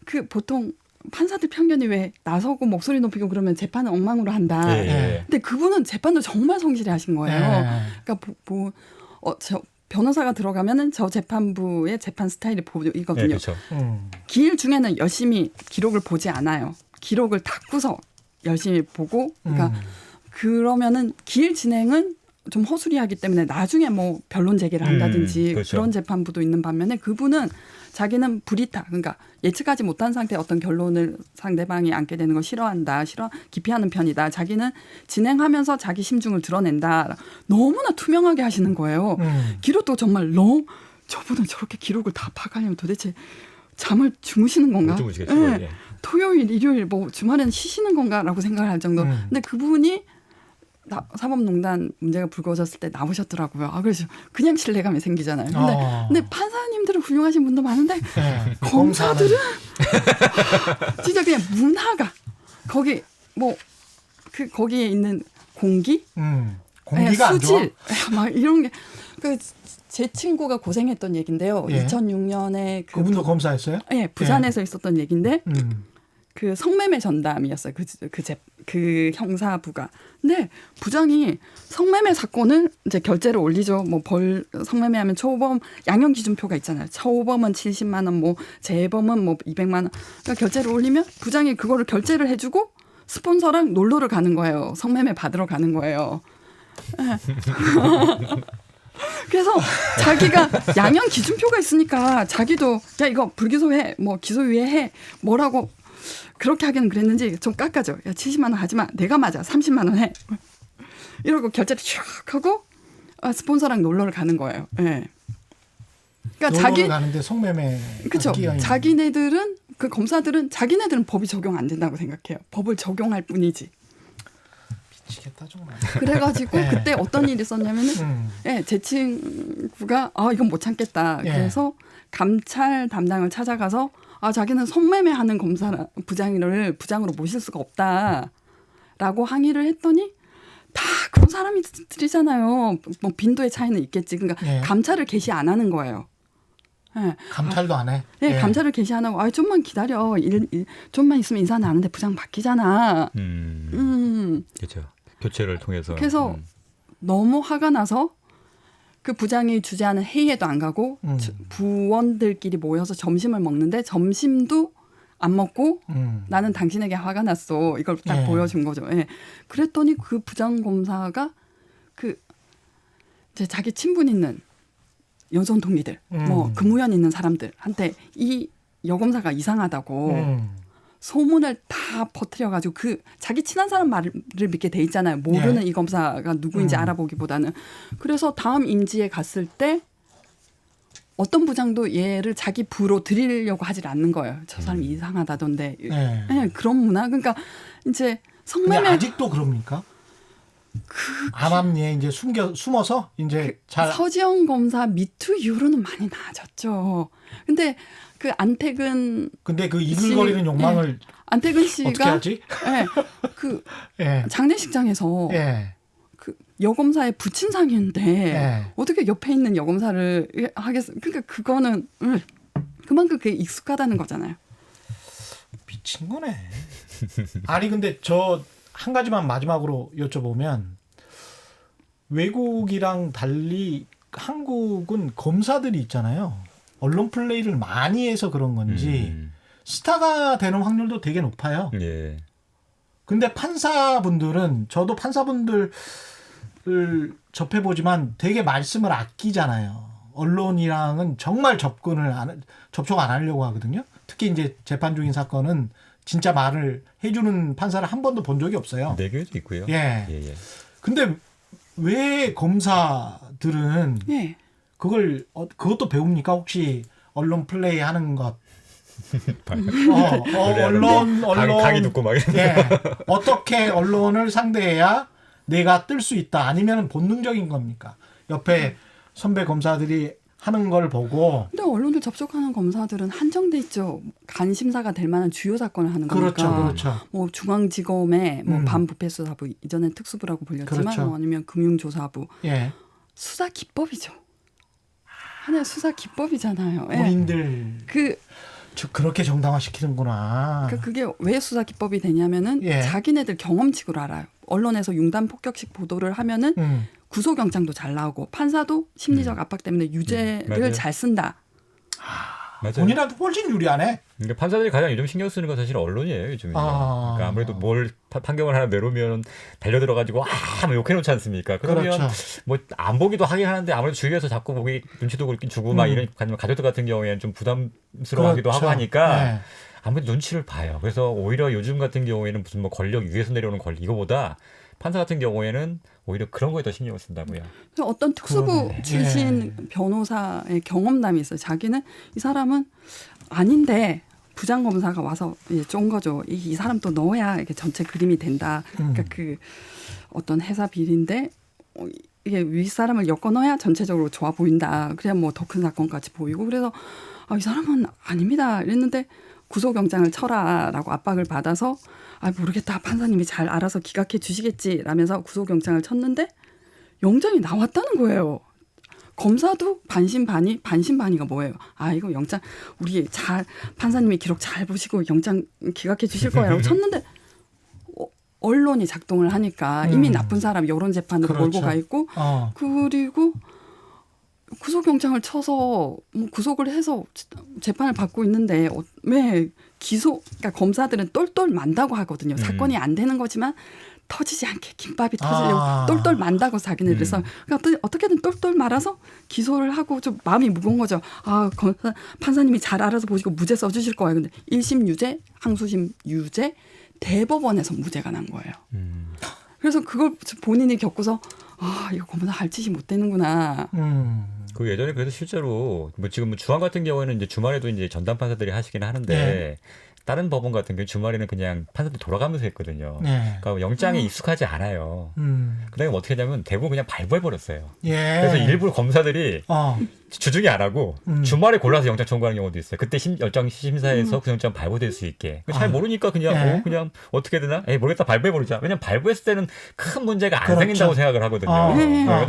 그 보통 판사들 편견이 왜 나서고 목소리 높이고 그러면 재판은 엉망으로 한다. 예, 예. 근데 그분은 재판도 정말 성실히 하신 거예요. 예. 그러니까 저 변호사가 들어가면은 저 재판부의 재판 스타일이 보이거든요. 예, 그렇죠. 기일 중에는 열심히 기록을 보지 않아요. 기록을 닫고서 열심히 보고, 그러니까 그러면은 기일 진행은 좀 허술이하기 때문에 나중에 뭐 변론 제기를 한다든지 그렇죠. 그런 재판부도 있는 반면에 그분은 자기는 불이타, 그러니까 예측하지 못한 상태의 어떤 결론을 상대방이 안게 되는 걸 기피하는 편이다. 자기는 진행하면서 자기 심중을 드러낸다. 너무나 투명하게 하시는 거예요. 기록도 정말 저분은 저렇게 기록을 다 파가려면 도대체 잠을 주무시는 건가? 못 주무시겠죠. 네. 예. 토요일, 일요일 뭐 주말에는 쉬시는 건가라고 생각을 할 정도. 근데 그분이 사법농단 문제가 불거졌을 때 나오셨더라고요. 그래서 그냥 신뢰감이 생기잖아요. 근데 판사님들은 훌륭하신 분도 많은데 예. 검사들은 진짜 그냥 문화가 거기 거기에 있는 공기, 공기가 안 좋아. 수질, 막 이런 게 제 친구가 고생했던 얘긴데요. 예. 2006년에 그분도 검사였어요? 예, 부산에서 있었던 얘긴데 음. 그 성매매 전담이었어요. 그 형사부가. 근데 부장이 성매매 사건을 이제 결제를 올리죠. 뭐 성매매하면 초범 양형 기준표가 있잖아요. 초범은 70만 원, 뭐 재범은 뭐 200만 원. 그러니까 결제를 올리면 부장이 그거를 결제를 해주고 스폰서랑 놀러를 가는 거예요. 성매매 받으러 가는 거예요. 그래서 자기가 양형 기준표가 있으니까 자기도 야 이거 불기소해, 뭐 기소유예 해, 뭐라고. 그렇게 하기는 그랬는지 좀 깎아줘. 야 70만 원 하지 마. 내가 맞아. 30만 원 해. 이러고 결제를 슉 하고 스폰서랑 놀러를 가는 거예요. 예. 그러니까 놀러를 가는데 성매매. 그렇죠. 자기네들은 그 검사들은 자기네들은 법이 적용 안 된다고 생각해요. 법을 적용할 뿐이지. 미치겠다 정말. 그래가지고 네. 그때 어떤 일이 있었냐면은 예, 제 친구가 이건 못 참겠다. 그래서 감찰 담당을 찾아가서 자기는 성매매하는 부장을 부장으로 모실 수가 없다라고 항의를 했더니 다 그런 사람들이잖아요. 뭐 빈도의 차이는 있겠지. 그러니까 감찰을 개시 안 하는 거예요. 예. 감찰도 안 해. 네, 감찰을 개시 안 하고 좀만 기다려. 좀만 있으면 인사 나는데 부장 바뀌잖아. 그렇죠. 교체를 통해서. 그래서 너무 화가 나서 그 부장이 주재하는 회의에도 안 가고 부원들끼리 모여서 점심을 먹는데 점심도 안 먹고 나는 당신에게 화가 났어. 이걸 딱 보여준 거죠. 예. 그랬더니 그 부장 검사가 그 이제 자기 친분 있는 여전 동기들, 뭐 근무연 있는 사람들한테 이 여검사가 이상하다고 소문을 다 퍼뜨려가지고 그 자기 친한 사람 말을 믿게 돼 있잖아요. 모르는 이 검사가 누구인지 알아보기보다는. 그래서 다음 임지에 갔을 때 어떤 부장도 얘를 자기 부로 들이려고 하질 않는 거예요. 저 사람이 이상하다던데. 네, 그런 문화. 그러니까 이제 성매매 아직도 그럽니까? 암암리에 이제 숨어서 이제 잘 서지영 검사 미투 이후로는 많이 나아졌죠. 근데 그 안태근 근데 그 이글거리는 욕망을 안태근 씨가 어떻게 하지? 그 장례식장에서 그 여검사의 부친상인데 어떻게 옆에 있는 여검사를 하겠어? 그러니까 그거는 그만큼 그게 익숙하다는 거잖아요. 미친 거네. 아니 근데 저 한 가지만 마지막으로 여쭤보면 외국이랑 달리 한국은 검사들이 있잖아요. 언론 플레이를 많이 해서 그런 건지 스타가 되는 확률도 되게 높아요. 예. 근데 판사분들은 저도 판사분들을 접해보지만 되게 말씀을 아끼잖아요. 언론이랑은 정말 접촉 안 하려고 하거든요. 특히 이제 재판 중인 사건은 진짜 말을 해주는 판사를 한 번도 본 적이 없어요. 내교도 있고요. 예. 근데 왜 검사들은 그걸 그것도 배웁니까? 혹시 언론 플레이 하는 것? 언론 강의 듣고 막 어떻게 언론을 상대해야 내가 뜰 수 있다. 아니면 본능적인 겁니까? 옆에 선배 검사들이 하는 걸 보고. 근데 언론을 접촉하는 검사들은 한정돼 있죠. 간심사가 될 만한 주요 사건을 하는 거니까. 그렇죠. 뭐 중앙지검의 뭐 반부패수사부 이전엔 특수부라고 불렸지만 뭐 아니면 금융조사부. 수사 기법이죠. 하나의 수사 기법이잖아요. 본인들 그렇게 정당화시키는구나. 그게 왜 수사 기법이 되냐면은 자기네들 경험칙으로 알아요. 언론에서 융단 폭격식 보도를 하면은 구속영장도 잘 나오고 판사도 심리적 압박 때문에 유죄를 잘 쓴다. 맞아요. 본인한테 훨씬 유리하네. 그러니까 판사들이 가장 요즘 신경 쓰는 건 사실 언론이에요. 요즘은. 그러니까 아무래도 뭘 판결을 하나 내놓으면 달려들어가지고 뭐 욕해놓지 않습니까? 그러면 뭐 안 보기도 하긴 하는데 아무래도 주위에서 자꾸 보기 눈치도 그렇게 주고 막 이런 가족들 같은 경우에는 좀 부담스러워하기도 하고 하니까 아무래도 눈치를 봐요. 그래서 오히려 요즘 같은 경우에는 무슨 뭐 권력 위에서 내려오는 권력 이거보다 판사 같은 경우에는 오히려 그런 거에 더 신경을 쓴다고요. 어떤 특수부 출신 변호사의 경험담이 있어요. 자기는 이 사람은 아닌데 부장검사가 와서 쫀 거죠. 이 사람 또 넣어야 이렇게 전체 그림이 된다. 그러니까 그 어떤 회사 비리인데 이게 윗사람을 엮어 넣어야 전체적으로 좋아 보인다. 그래야 뭐 더 큰 사건까지 보이고. 그래서 이 사람은 아닙니다. 이랬는데 구속영장을 쳐라라고 압박을 받아서 모르겠다. 판사님이 잘 알아서 기각해 주시겠지 라면서 구속영장을 쳤는데 영장이 나왔다는 거예요. 검사도 반신반의가 뭐예요? 이거 영장 우리 판사님이 기록 잘 보시고 영장 기각해 주실 거예요. 쳤는데 언론이 작동을 하니까 이미 나쁜 사람 여론 재판으로 몰고 가 있고 그리고 구속영장을 쳐서 구속을 해서 재판을 받고 있는데 왜 그러니까 검사들은 똘똘 만다고 하거든요. 사건이 안 되는 거지만 터지지 않게 김밥이 터지려고 똘똘 만다고 자기네들 그래서 그러니까 어떻게든 똘똘 말아서 기소를 하고 좀 마음이 무거운 거죠. 판사님이 잘 알아서 보시고 무죄 써주실 거예요. 근데 1심 유죄, 항소심 유죄, 대법원에서 무죄가 난 거예요. 그래서 그걸 본인이 겪고서 이거 검사 할 짓이 못 되는구나. 그 예전에 그래서 실제로 뭐 지금 중앙 같은 경우에는 이제 주말에도 이제 전담 판사들이 하시긴 하는데 다른 법원 같은 경우 주말에는 그냥 판사들이 돌아가면서 했거든요. 그러니까 영장에 익숙하지 않아요. 그다음에 어떻게 하냐면 대부분 그냥 발부해버렸어요. 그래서 일부 검사들이 주중에 안 하고 주말에 골라서 영장 청구하는 경우도 있어요. 그때 영장 심사에서 그 영장 발부될 수 있게. 잘 모르니까 그냥 그냥 어떻게 되나? 모르겠다 발부해버리자. 왜냐면 발부했을 때는 큰 문제가 안 생긴다고 생각을 하거든요.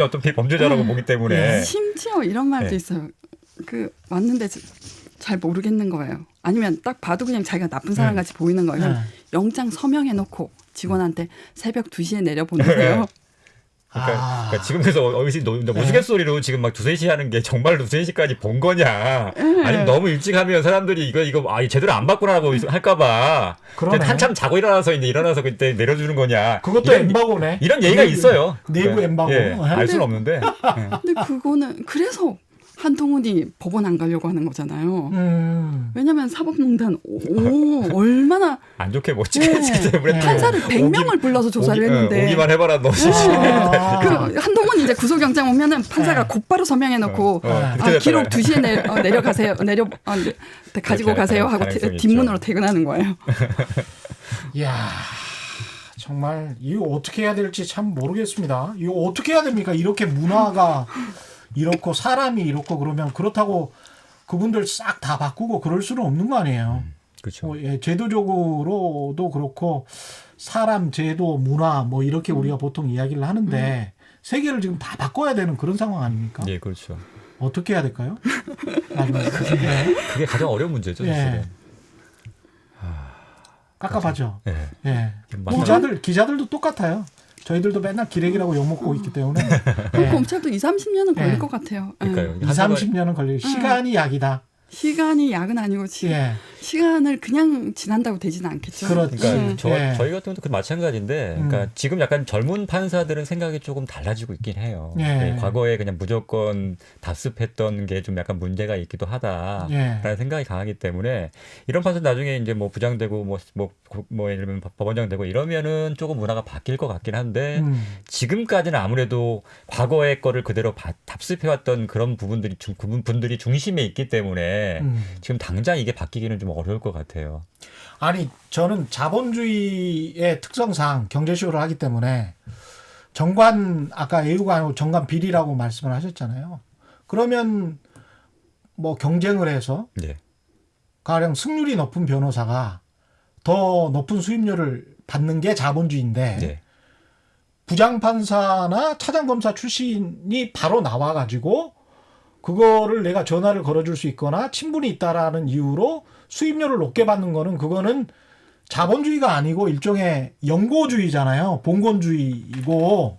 어떤 범죄자라고 보기 때문에. 심지어 이런 말도 있어요. 그 왔는데 잘 모르겠는 거예요. 아니면 딱 봐도 그냥 자기가 나쁜 사람 같이 보이는 거예요. 그럼 영장 서명해놓고 직원한테 새벽 2시에 내려보내세요. 그러니까 지금 그래서 어디서 우스갯소리로 지금 막 2-3시 하는 게 정말 2-3시까지 본 거냐. 아니면 너무 일찍 하면 사람들이 이거 제대로 안 받구나라고 할까봐. 한참 자고 일어나서 그때 내려주는 거냐. 그것도 엠바고네. 이런 얘기가 있어요. 내부 엠바고. 예, 알 수는 없는데. 근데 그거는 그래서 한동훈이 법원 안 가려고 하는 거잖아요. 왜냐하면 사법농단 얼마나 안 좋게 멋지게 했기 때문에 판사를 100명을 불러서 조사를 했는데 오기만 해봐라 너. 그 한동훈 이제 구속영장 오면은 판사가 곧바로 서명해놓고 기록 2시에 내려가세요. 가지고 가세요 하고 뒷문으로 퇴근하는 거예요. 이야. 정말 이거 어떻게 해야 될지 참 모르겠습니다. 이거 어떻게 해야 됩니까? 이렇게 문화가 이렇고 사람이 이렇고 그러면 그렇다고 그분들 싹 다 바꾸고 그럴 수는 없는 거 아니에요. 그렇죠. 제도적으로도 그렇고 사람, 제도, 문화 뭐 이렇게 우리가 보통 이야기를 하는데 세계를 지금 다 바꿔야 되는 그런 상황 아닙니까? 네, 그렇죠. 어떻게 해야 될까요? 그게 가장 어려운 문제죠, 사실은. 깝깝하죠. 네. 예. 기자들도 똑같아요. 저희들도 맨날 기레기라고 욕먹고 있기 때문에. 검찰도 2-30년은 걸릴 것 같아요. 그러니까요. 2-30년은 걸릴 시간이 약이다. 시간이 약은 아니고 시간을 그냥 지난다고 되지는 않겠죠. 그러니까 저희 같은 경우도 마찬가지인데, 그러니까 지금 약간 젊은 판사들은 생각이 조금 달라지고 있긴 해요. 과거에 그냥 무조건 답습했던 게 좀 약간 문제가 있기도 하다라는 생각이 강하기 때문에 이런 판사 나중에 이제 뭐 부장되고 뭐 예를 들면 법원장 되고 이러면은 조금 문화가 바뀔 것 같긴 한데 지금까지는 아무래도 과거의 거를 그대로 답습해왔던 그런 분들이 중심에 있기 때문에. 지금 당장 이게 바뀌기는 좀 어려울 것 같아요. 아니 저는 자본주의의 특성상 경제쇼를 하기 때문에 정관 아까 A우가 아니고 정관 비리라고 말씀을 하셨잖아요. 그러면 뭐 경쟁을 해서 가령 승률이 높은 변호사가 더 높은 수임료를 받는 게 자본주의인데 부장판사나 차장검사 출신이 바로 나와가지고 그거를 내가 전화를 걸어줄 수 있거나 친분이 있다라는 이유로 수임료를 높게 받는 거는 그거는 자본주의가 아니고 일종의 연고주의잖아요. 봉건주의이고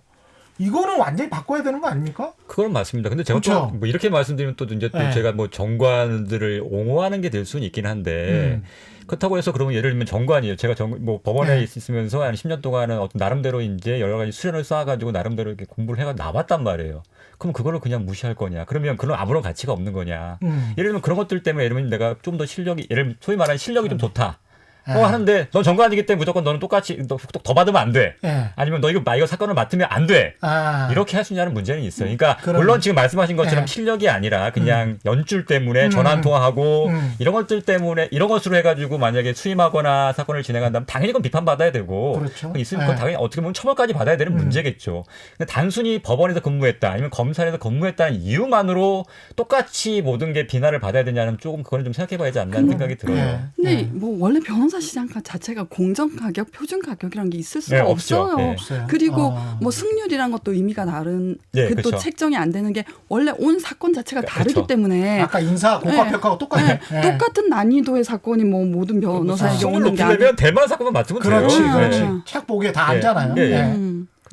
이거는 완전히 바꿔야 되는 거 아닙니까? 그건 맞습니다. 근데 제가 또 뭐 이렇게 말씀드리면 또 이제 또 제가 뭐 정관들을 옹호하는 게 될 수는 있긴 한데 그렇다고 해서 그러면 예를 들면 정관이에요. 제가 뭐 법원에 있으면서 한 10년 동안은 어떤 나름대로 이제 여러 가지 수련을 쌓아가지고 나름대로 이렇게 공부를 해가 나왔단 말이에요. 그럼 그거를 그냥 무시할 거냐? 그러면 그런 아무런 가치가 없는 거냐? 예를 들면 그런 것들 때문에 예를 들면 내가 좀 더 실력이 소위 말하는 실력이 좀 좋다. 하는데 넌 정관이기 때문에 무조건 너는 똑같이 더 받으면 안 돼. 아니면 너 이거 사건을 맡으면 안 돼. 이렇게 할 수 있냐는 문제는 있어요. 그러니까 물론 지금 말씀하신 것처럼 실력이 아니라 그냥 연줄 때문에 전화 한 통화하고 이런 것들 때문에 이런 것으로 해가지고 만약에 수임하거나 사건을 진행한다면 당연히 그건 비판받아야 되고 있으면 그건 당연히 어떻게 보면 처벌까지 받아야 되는 문제겠죠. 근데 단순히 법원에서 근무했다 아니면 검찰에서 근무했다는 이유만으로 똑같이 모든 게 비난을 받아야 되냐는 조금 그거는 좀 생각해봐야 하지 않나 생각이 들어요. 근데 뭐 원래 변호사 시장 자체가 공정 가격, 표준 가격이라는 게 있을 수가 없어요. 그리고 뭐 승률이란 것도 의미가 다른 또 책정이 안 되는 게 원래 온 사건 자체가 다르기 때문에 아까 인사 고가평가하고 똑같네. 똑같은 난이도의 사건이 뭐 모든 변호사에게 오는 게 아니면 대만 사건만 맞으면 돼요. 그렇지. 책 보기에 다 알잖아요.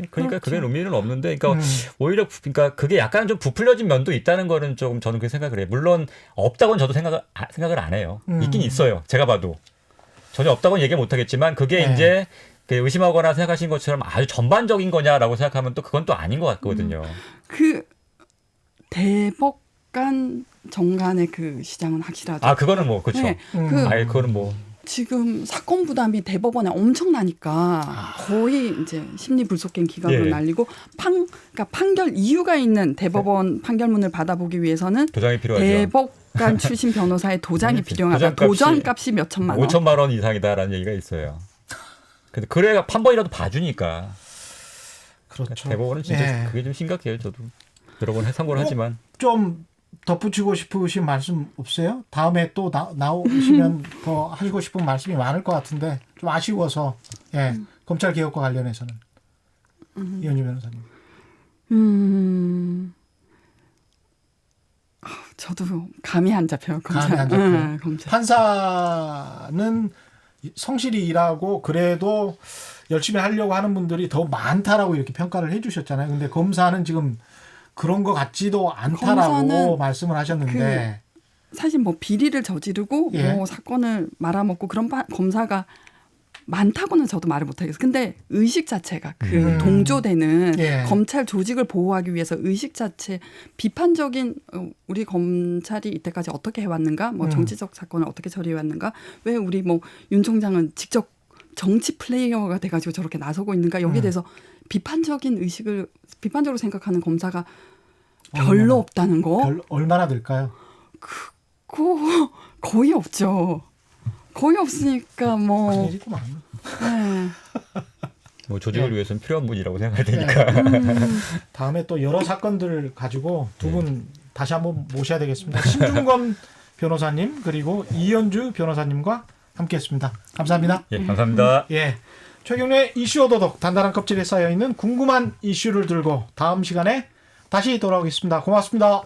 그러니까 그게 의미는 없는데, 그러니까 오히려 그러니까 그게 약간 좀 부풀려진 면도 있다는 거는 조금 저는 그렇게 생각을 해요. 물론 없다고는 저도 생각을 안 해요. 있긴 있어요. 제가 봐도 전혀 없다고는 얘기 못 하겠지만 그게 이제 의심하거나 생각하신 것처럼 아주 전반적인 거냐라고 생각하면 또 그건 또 아닌 것 같거든요. 그 대법관 정관의 그 시장은 확실하죠. 그거는 뭐 그렇죠. 그거는 뭐. 지금 사건 부담이 대법원에 엄청나니까 거의 이제 심리 불속행 기각으로 날리고 그러니까 판결 이유가 있는 대법원 판결문을 받아보기 위해서는 도장이 필요하죠. 대법관 출신 변호사의 도장이 필요하다. 도장값이 몇 천만 원. 5천만 원 이상이다라는 얘기가 있어요. 근데 그래야 한 번이라도 봐주니까. 그렇죠. 대법원은 진짜 그게 좀 심각해요. 저도 여러 번 참고를 하지만. 좀 덧붙이고 싶으신 말씀 없어요? 다음에 또 나오시면 더 하시고 싶은 말씀이 많을 것 같은데 좀 아쉬워서 검찰 개혁과 관련해서는 이현주 변호사님. 저도 감이 안 잡혀요. 감이 안 잡혀요. 검찰. 판사는 성실히 일하고 그래도 열심히 하려고 하는 분들이 더 많다라고 이렇게 평가를 해주셨잖아요. 근데 검사는 지금 그런 것 같지도 않다라고 검사는 말씀을 하셨는데 사실 뭐 비리를 저지르고 예. 뭐 사건을 말아먹고 그런 검사가 많다고는 저도 말을 못하겠어요. 근데 의식 자체가 그 동조되는 예. 검찰 조직을 보호하기 위해서 의식 자체 비판적인 우리 검찰이 이때까지 어떻게 해왔는가, 뭐 정치적 사건을 어떻게 처리해왔는가, 왜 우리 뭐 윤 총장은 직접 정치 플레이어가 돼가지고 저렇게 나서고 있는가 여기에 대해서 비판적인 의식을 비판적으로 생각하는 검사가 별로 없다는 거. 얼마나 될까요? 그거 거의 없죠. 거의 없으니까 뭐. 큰일이구만. 네. 뭐 조직을 위해서는 필요한 분이라고 생각할 테니까. 다음에 또 여러 사건들을 가지고 두 분 다시 한번 모셔야 되겠습니다. 신중권 변호사님 그리고 이현주 변호사님과 함께했습니다. 감사합니다. 예, 감사합니다. 예, 최경련의 이슈 오도독 단단한 껍질에 쌓여 있는 궁금한 이슈를 들고 다음 시간에 다시 돌아오겠습니다. 고맙습니다.